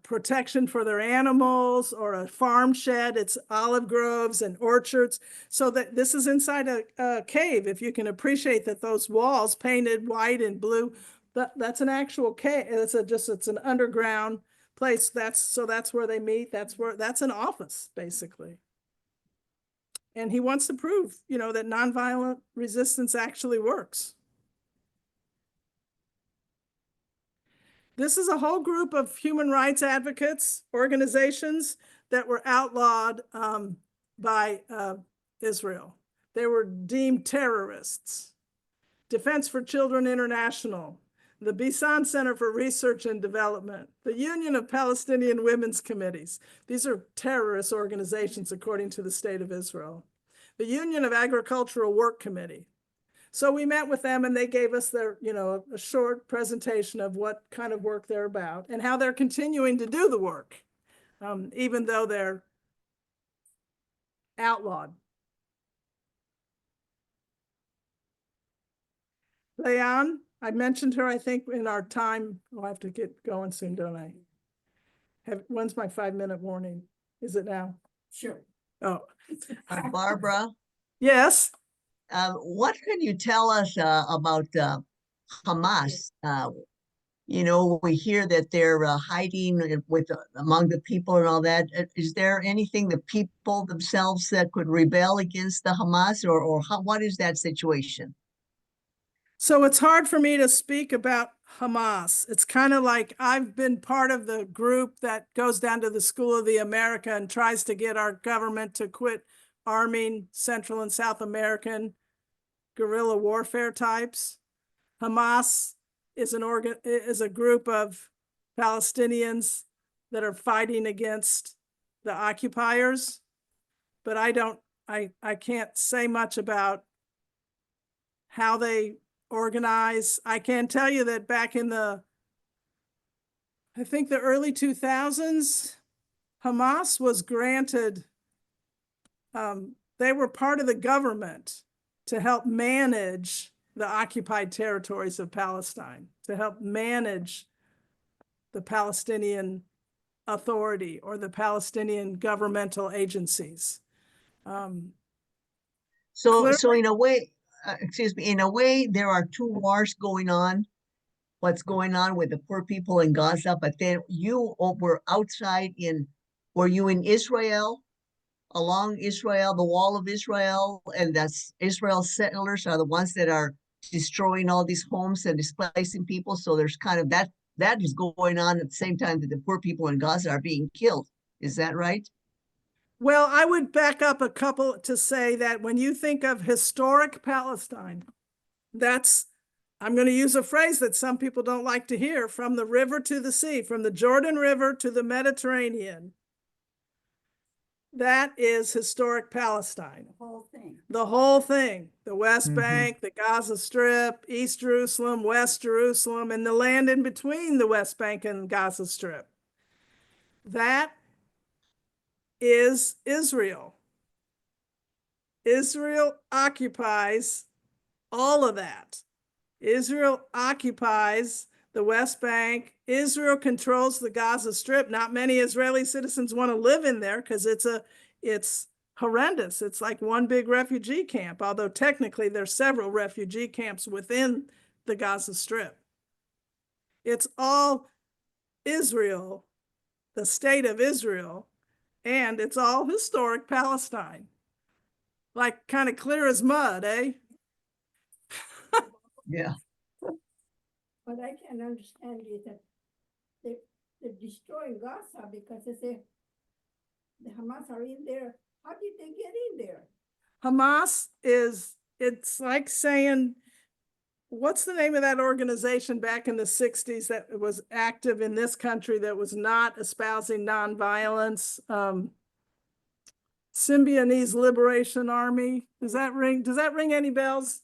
protection for their animals or a farm shed. It's olive groves and orchards. So that this is inside a cave. If you can appreciate that those walls painted white and blue, that's an actual cave. It's an underground place. That's where they meet. That's an office basically. And he wants to prove, that nonviolent resistance actually works. This is a whole group of human rights advocates, organizations that were outlawed by Israel. They were deemed terrorists. Defense for Children International, the Bisan Center for Research and Development, the Union of Palestinian Women's Committees. These are terrorist organizations according to the State of Israel. The Union of Agricultural Work Committee. So we met with them and they gave us their, a short presentation of what kind of work they're about and how they're continuing to do the work, even though they're outlawed. Leanne, I mentioned her, I think, in our time. I'll have to get going soon, don't I? When's my 5-minute warning? Is it now? Sure. Oh, Barbara, yes. what can you tell us about Hamas? We hear that they're hiding with among the people and all that. Is there anything the people themselves that could rebel against the Hamas, or what is that situation? So it's hard for me to speak about Hamas. It's kind of like I've been part of the group that goes down to the School of the America and tries to get our government to quit arming Central and South American guerrilla warfare types. Hamas is a group of Palestinians that are fighting against the occupiers, but I can't say much about how they organize. I can tell you that back in I think the early 2000s, Hamas was granted, they were part of the government to help manage the occupied territories of Palestine, to help manage the Palestinian Authority or the Palestinian governmental agencies. So in a way, in a way, there are two wars going on. What's going on with the poor people in Gaza, but then you were outside were you in Israel, along Israel, the wall of Israel, and that's Israel's settlers are the ones that are destroying all these homes and displacing people. So there's kind of that is going on at the same time that the poor people in Gaza are being killed. Is that right? Well, I would back up a couple to say that when you think of historic Palestine, I'm going to use a phrase that some people don't like to hear, from the river to the sea, from the Jordan River to the Mediterranean. That is historic Palestine. The whole thing. The whole thing. The West Bank, the Gaza Strip, East Jerusalem, West Jerusalem, and the land in between the West Bank and Gaza Strip. That is Israel. Israel occupies all of that. Israel occupies the West Bank. Israel controls the Gaza Strip. Not many Israeli citizens want to live in there because it's horrendous. It's like one big refugee camp, although technically there's several refugee camps within the Gaza Strip. It's all Israel, the state of Israel, and it's all historic Palestine. Like kind of clear as mud, eh? Yeah. What I can understand is that they're destroying Gaza because they say the Hamas are in there. How did they get in there? Hamas it's like saying, what's the name of that organization back in the 60s that was active in this country that was not espousing nonviolence? Symbionese Liberation Army. Does that ring any bells?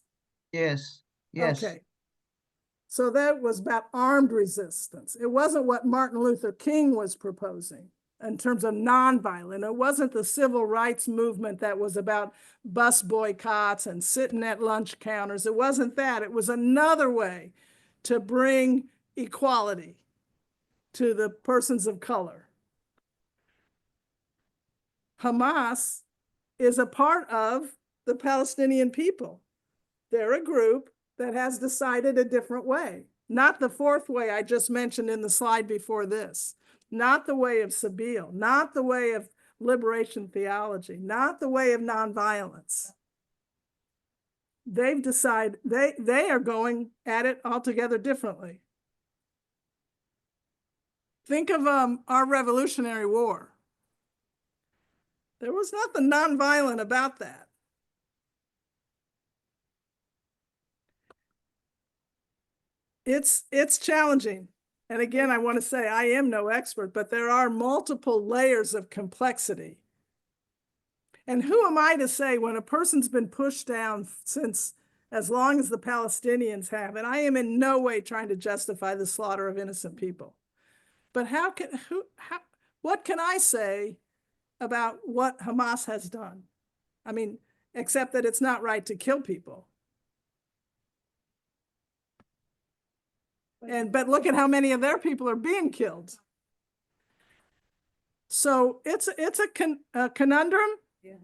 Yes. Yes. Okay. So that was about armed resistance. It wasn't what Martin Luther King was proposing in terms of nonviolent. It wasn't the civil rights movement that was about bus boycotts and sitting at lunch counters. It wasn't that. It was another way to bring equality to the persons of color. Hamas is a part of the Palestinian people. They're a group that has decided a different way, not the fourth way I just mentioned in the slide before this, not the way of Sabeel, not the way of liberation theology, not the way of nonviolence. They've decided they are going at it altogether differently. Think of our Revolutionary War. There was nothing nonviolent about that. It's challenging. And again, I want to say I am no expert, but there are multiple layers of complexity. And who am I to say when a person's been pushed down since as long as the Palestinians have, and I am in no way trying to justify the slaughter of innocent people. But what can I say about what Hamas has done? I mean, except that it's not right to kill people. But look at how many of their people are being killed. So it's a conundrum. Yeah.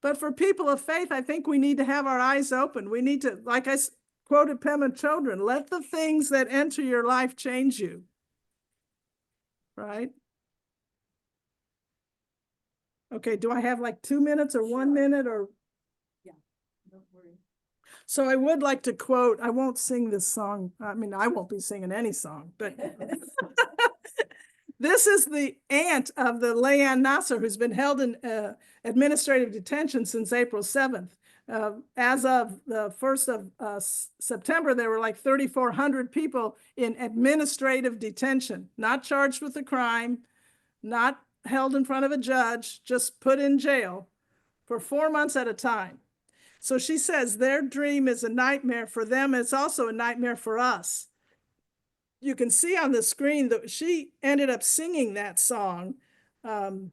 But for people of faith, I think we need to have our eyes open. We need to, like I quoted Pema Chodron, let the things that enter your life change you. Right? Okay, do I have like 2 minutes or 1 minute or? Yeah, don't worry. So I would like to quote, I won't sing this song. I mean, I won't be singing any song, but this is the aunt of the Leanne Nasser, who's been held in administrative detention since April 7th. As of the 1st of September, there were like 3,400 people in administrative detention, not charged with a crime, not held in front of a judge, just put in jail for 4 months at a time. So she says their dream is a nightmare for them. It's also a nightmare for us. You can see on the screen that she ended up singing that song. But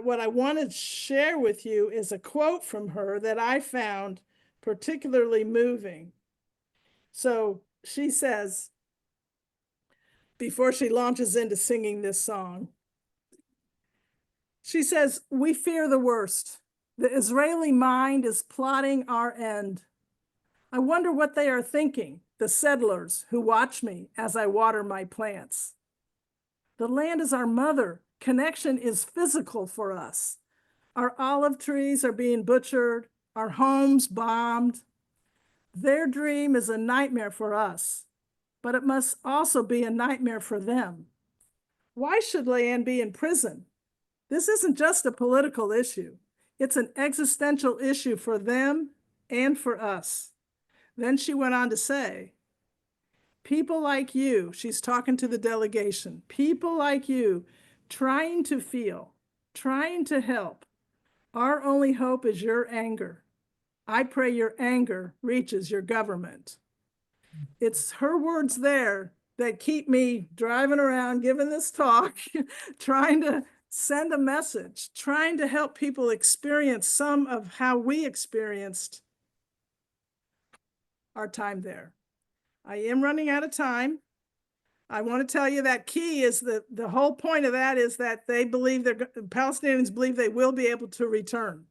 what I want to share with you is a quote from her that I found particularly moving. So she says, before she launches into singing this song, she says, "We fear the worst. The Israeli mind is plotting our end. I wonder what they are thinking, the settlers who watch me as I water my plants. The land is our mother. Connection is physical for us. Our olive trees are being butchered, our homes bombed. Their dream is a nightmare for us, but it must also be a nightmare for them. Why should Leanne be in prison? This isn't just a political issue. It's an existential issue for them and for us." Then she went on to say, "People like you," she's talking to the delegation, "people like you trying to feel, trying to help. Our only hope is your anger. I pray your anger reaches your government." It's her words there that keep me driving around giving this talk, trying to send a message, trying to help people experience some of how we experienced our time there. I am running out of time. I want to tell you that key is the whole point of that is that they believe Palestinians believe they will be able to return.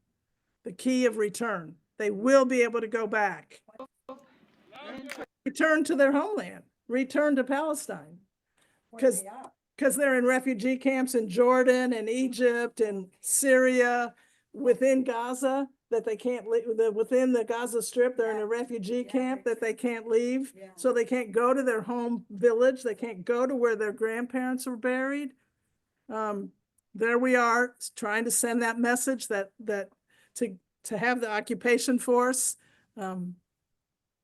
The key of return. They will be able to go back. Return to their homeland. Return to Palestine. Because they're in refugee camps in Jordan and Egypt and Syria, within Gaza, that they can't leave, within the Gaza Strip, they're in a refugee camp that they can't leave. Yeah. So they can't go to their home village. They can't go to where their grandparents were buried. There we are trying to send that message that to have the occupation force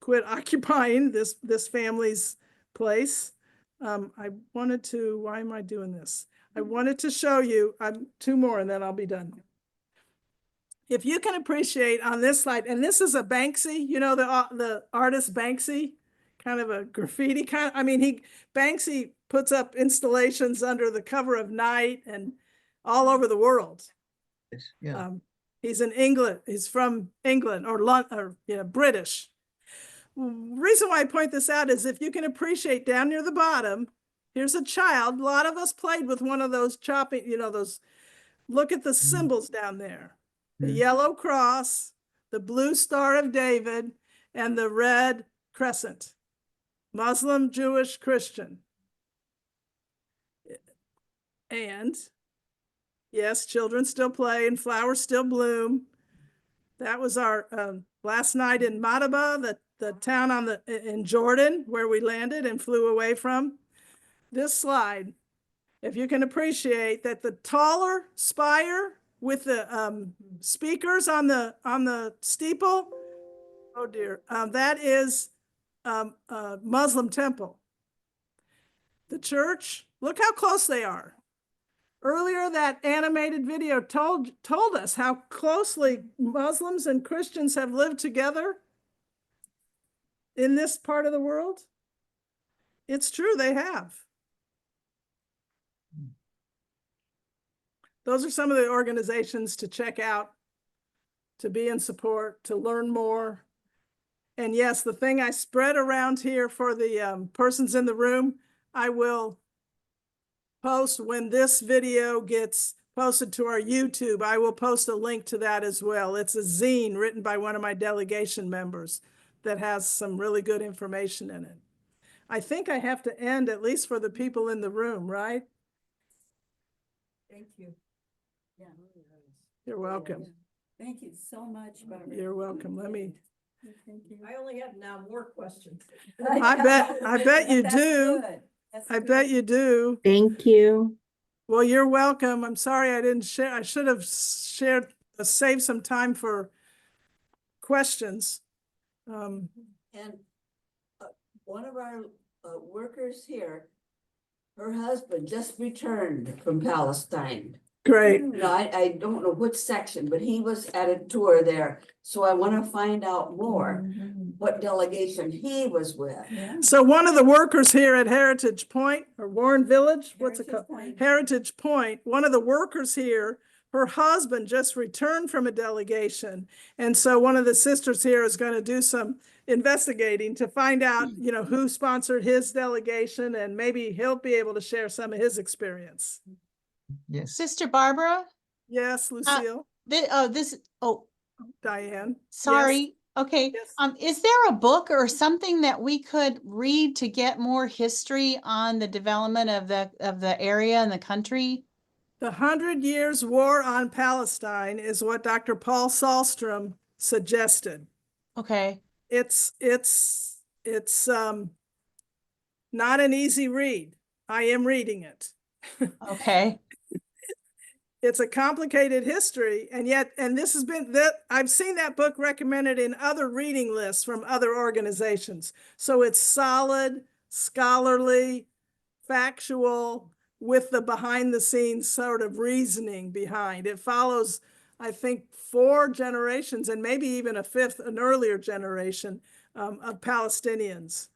quit occupying this family's place. I wanted to, why am I doing this? I wanted to show you, 2 more and then I'll be done. If you can appreciate on this slide, and this is a Banksy, you know, the artist Banksy, kind of a graffiti kind, I mean, Banksy puts up installations under the cover of night and all over the world. Yeah. He's in England, he's from England or British. Reason why I point this out is if you can appreciate down near the bottom, here's a child. A lot of us played with one of those chopping, you know, those, look at the symbols down there. The yellow cross, the blue Star of David, and the red crescent. Muslim, Jewish, Christian. And Yes, children still play and flowers still bloom. That was our last night in Madaba, the town in Jordan where we landed and flew away from. This slide, if you can appreciate that the taller spire with the speakers on the steeple, oh dear, that is a Muslim temple. The church, look how close they are. Earlier, that animated video told us how closely Muslims and Christians have lived together in this part of the world. It's true, they have. Those are some of the organizations to check out, to be in support, to learn more. And yes, the thing I spread around here for the persons in the room, I will post when this video gets posted to our YouTube. I will post a link to that as well. It's a zine written by one of my delegation members that has some really good information in it. I think I have to end, at least for the people in the room, right? Thank you. Yeah. You're welcome. Thank you so much, Barbara. You're welcome. Let me. Thank you. I only have now more questions. I bet you That's do. good. That's I good. bet you do. Thank you. Well, you're welcome. I'm sorry I didn't share. I should have saved some time for questions. And one of our workers here, her husband just returned from Palestine. Great. No, I don't know which section, but he was at a tour there. So I want to find out more what delegation he was with. Yeah. So one of the workers here at Heritage Point or Warren Village, what's it Heritage called? Point. Heritage Point. One of the workers here, her husband just returned from a delegation. And so one of the sisters here is going to do some investigating to find out, who sponsored his delegation, and maybe he'll be able to share some of his experience. Yes. Sister Barbara, Yes, Lucille, Diane. sorry. Okay. Yes. Is there a book or something that we could read to get more history on the development of the area and the country? The 100 Years War on Palestine is what Dr. Paul Sahlstrom suggested. Okay. It's not an easy read. I am reading it. Okay. It's a complicated history, and this has been I've seen that book recommended in other reading lists from other organizations. So it's solid, scholarly, factual, with the behind the scenes sort of reasoning behind. It follows, I think, 4 generations and maybe even a 5th, an earlier generation of Palestinians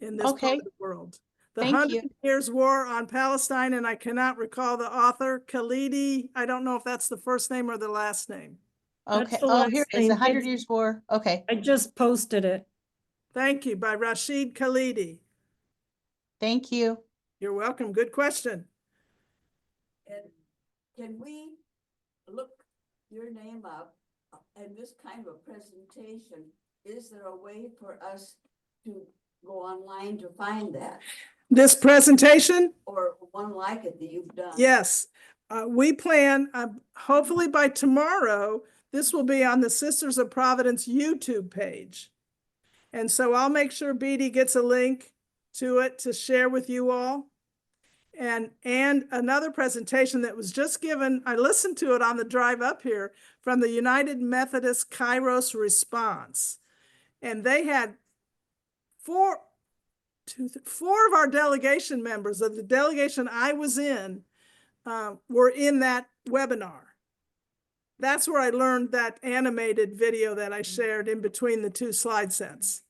in this part of the world. The Thank 100 you. Years War on Palestine, and I cannot recall the author, Khalidi. I don't know if that's the first name or the last name. Okay. the Oh, here last it is. name. 100 It's- Years War. Okay. I just posted it. Thank you, by Rashid Khalidi. Thank you. You're welcome. Good question. And can we look your name up in this kind of a presentation? Is there a way for us to go online to find that, This presentation, or one like it that you've done? yes, we plan, hopefully by tomorrow, this will be on the Sisters of Providence YouTube page. And so I'll make sure Beatty gets a link to it to share with you all. And another presentation that was just given, I listened to it on the drive up here, from the United Methodist Kairos Response. And they had 4 of our delegation members of the delegation I was in were in that webinar. That's where I learned that animated video that I shared in between the 2 slide sets.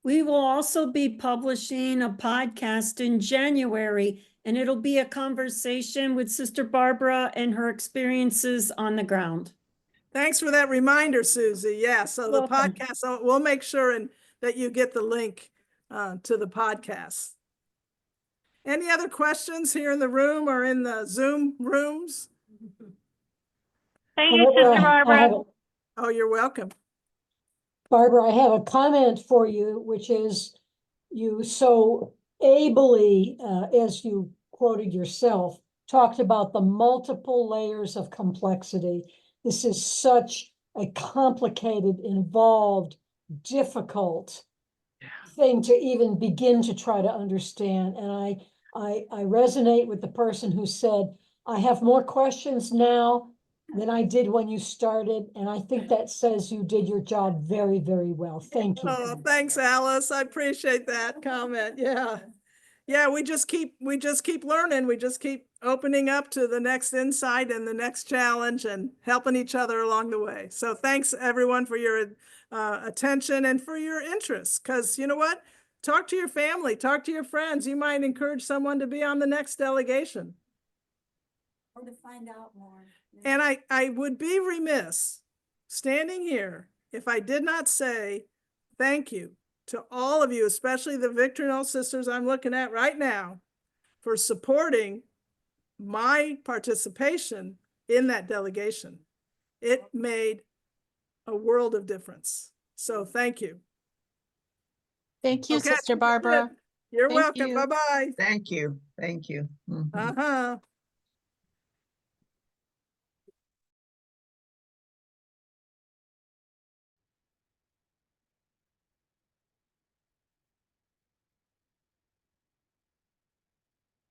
We will also be publishing a podcast in January, and it'll be a conversation with Sister Barbara and her experiences on the ground. Thanks for that reminder, Susie. Yeah, so the Welcome. podcast, we'll make sure that you get the link to the podcast. Any other questions here in the room or in the Zoom rooms? Thank you, Sister Barbara. Oh, you're welcome. Barbara, I have a comment for you, which is you so ably, as you quoted yourself, talked about the multiple layers of complexity. This is such a complicated, involved, difficult thing to even begin to try to understand. And I resonate with the person who said, I have more questions now than I did when you started. And I think that says you did your job very, very well. Thank you. Oh, thanks, Alice. I appreciate that comment. Yeah. Yeah, we just keep learning. We just keep opening up to the next insight and the next challenge and helping each other along the way. So thanks everyone for your attention and for your interest. Because you know what? Talk to your family, talk to your friends. You might encourage someone to be on the next delegation. Or to find out more. And I would be remiss standing here if I did not say thank you to all of you, especially the Victorinox sisters I'm looking at right now, for supporting my participation in that delegation. It made a world of difference. So thank you. Thank you, Okay, Sister Barbara. You're Thank welcome. you. Bye-bye. Thank you. Thank you. Mhm. Uh-huh.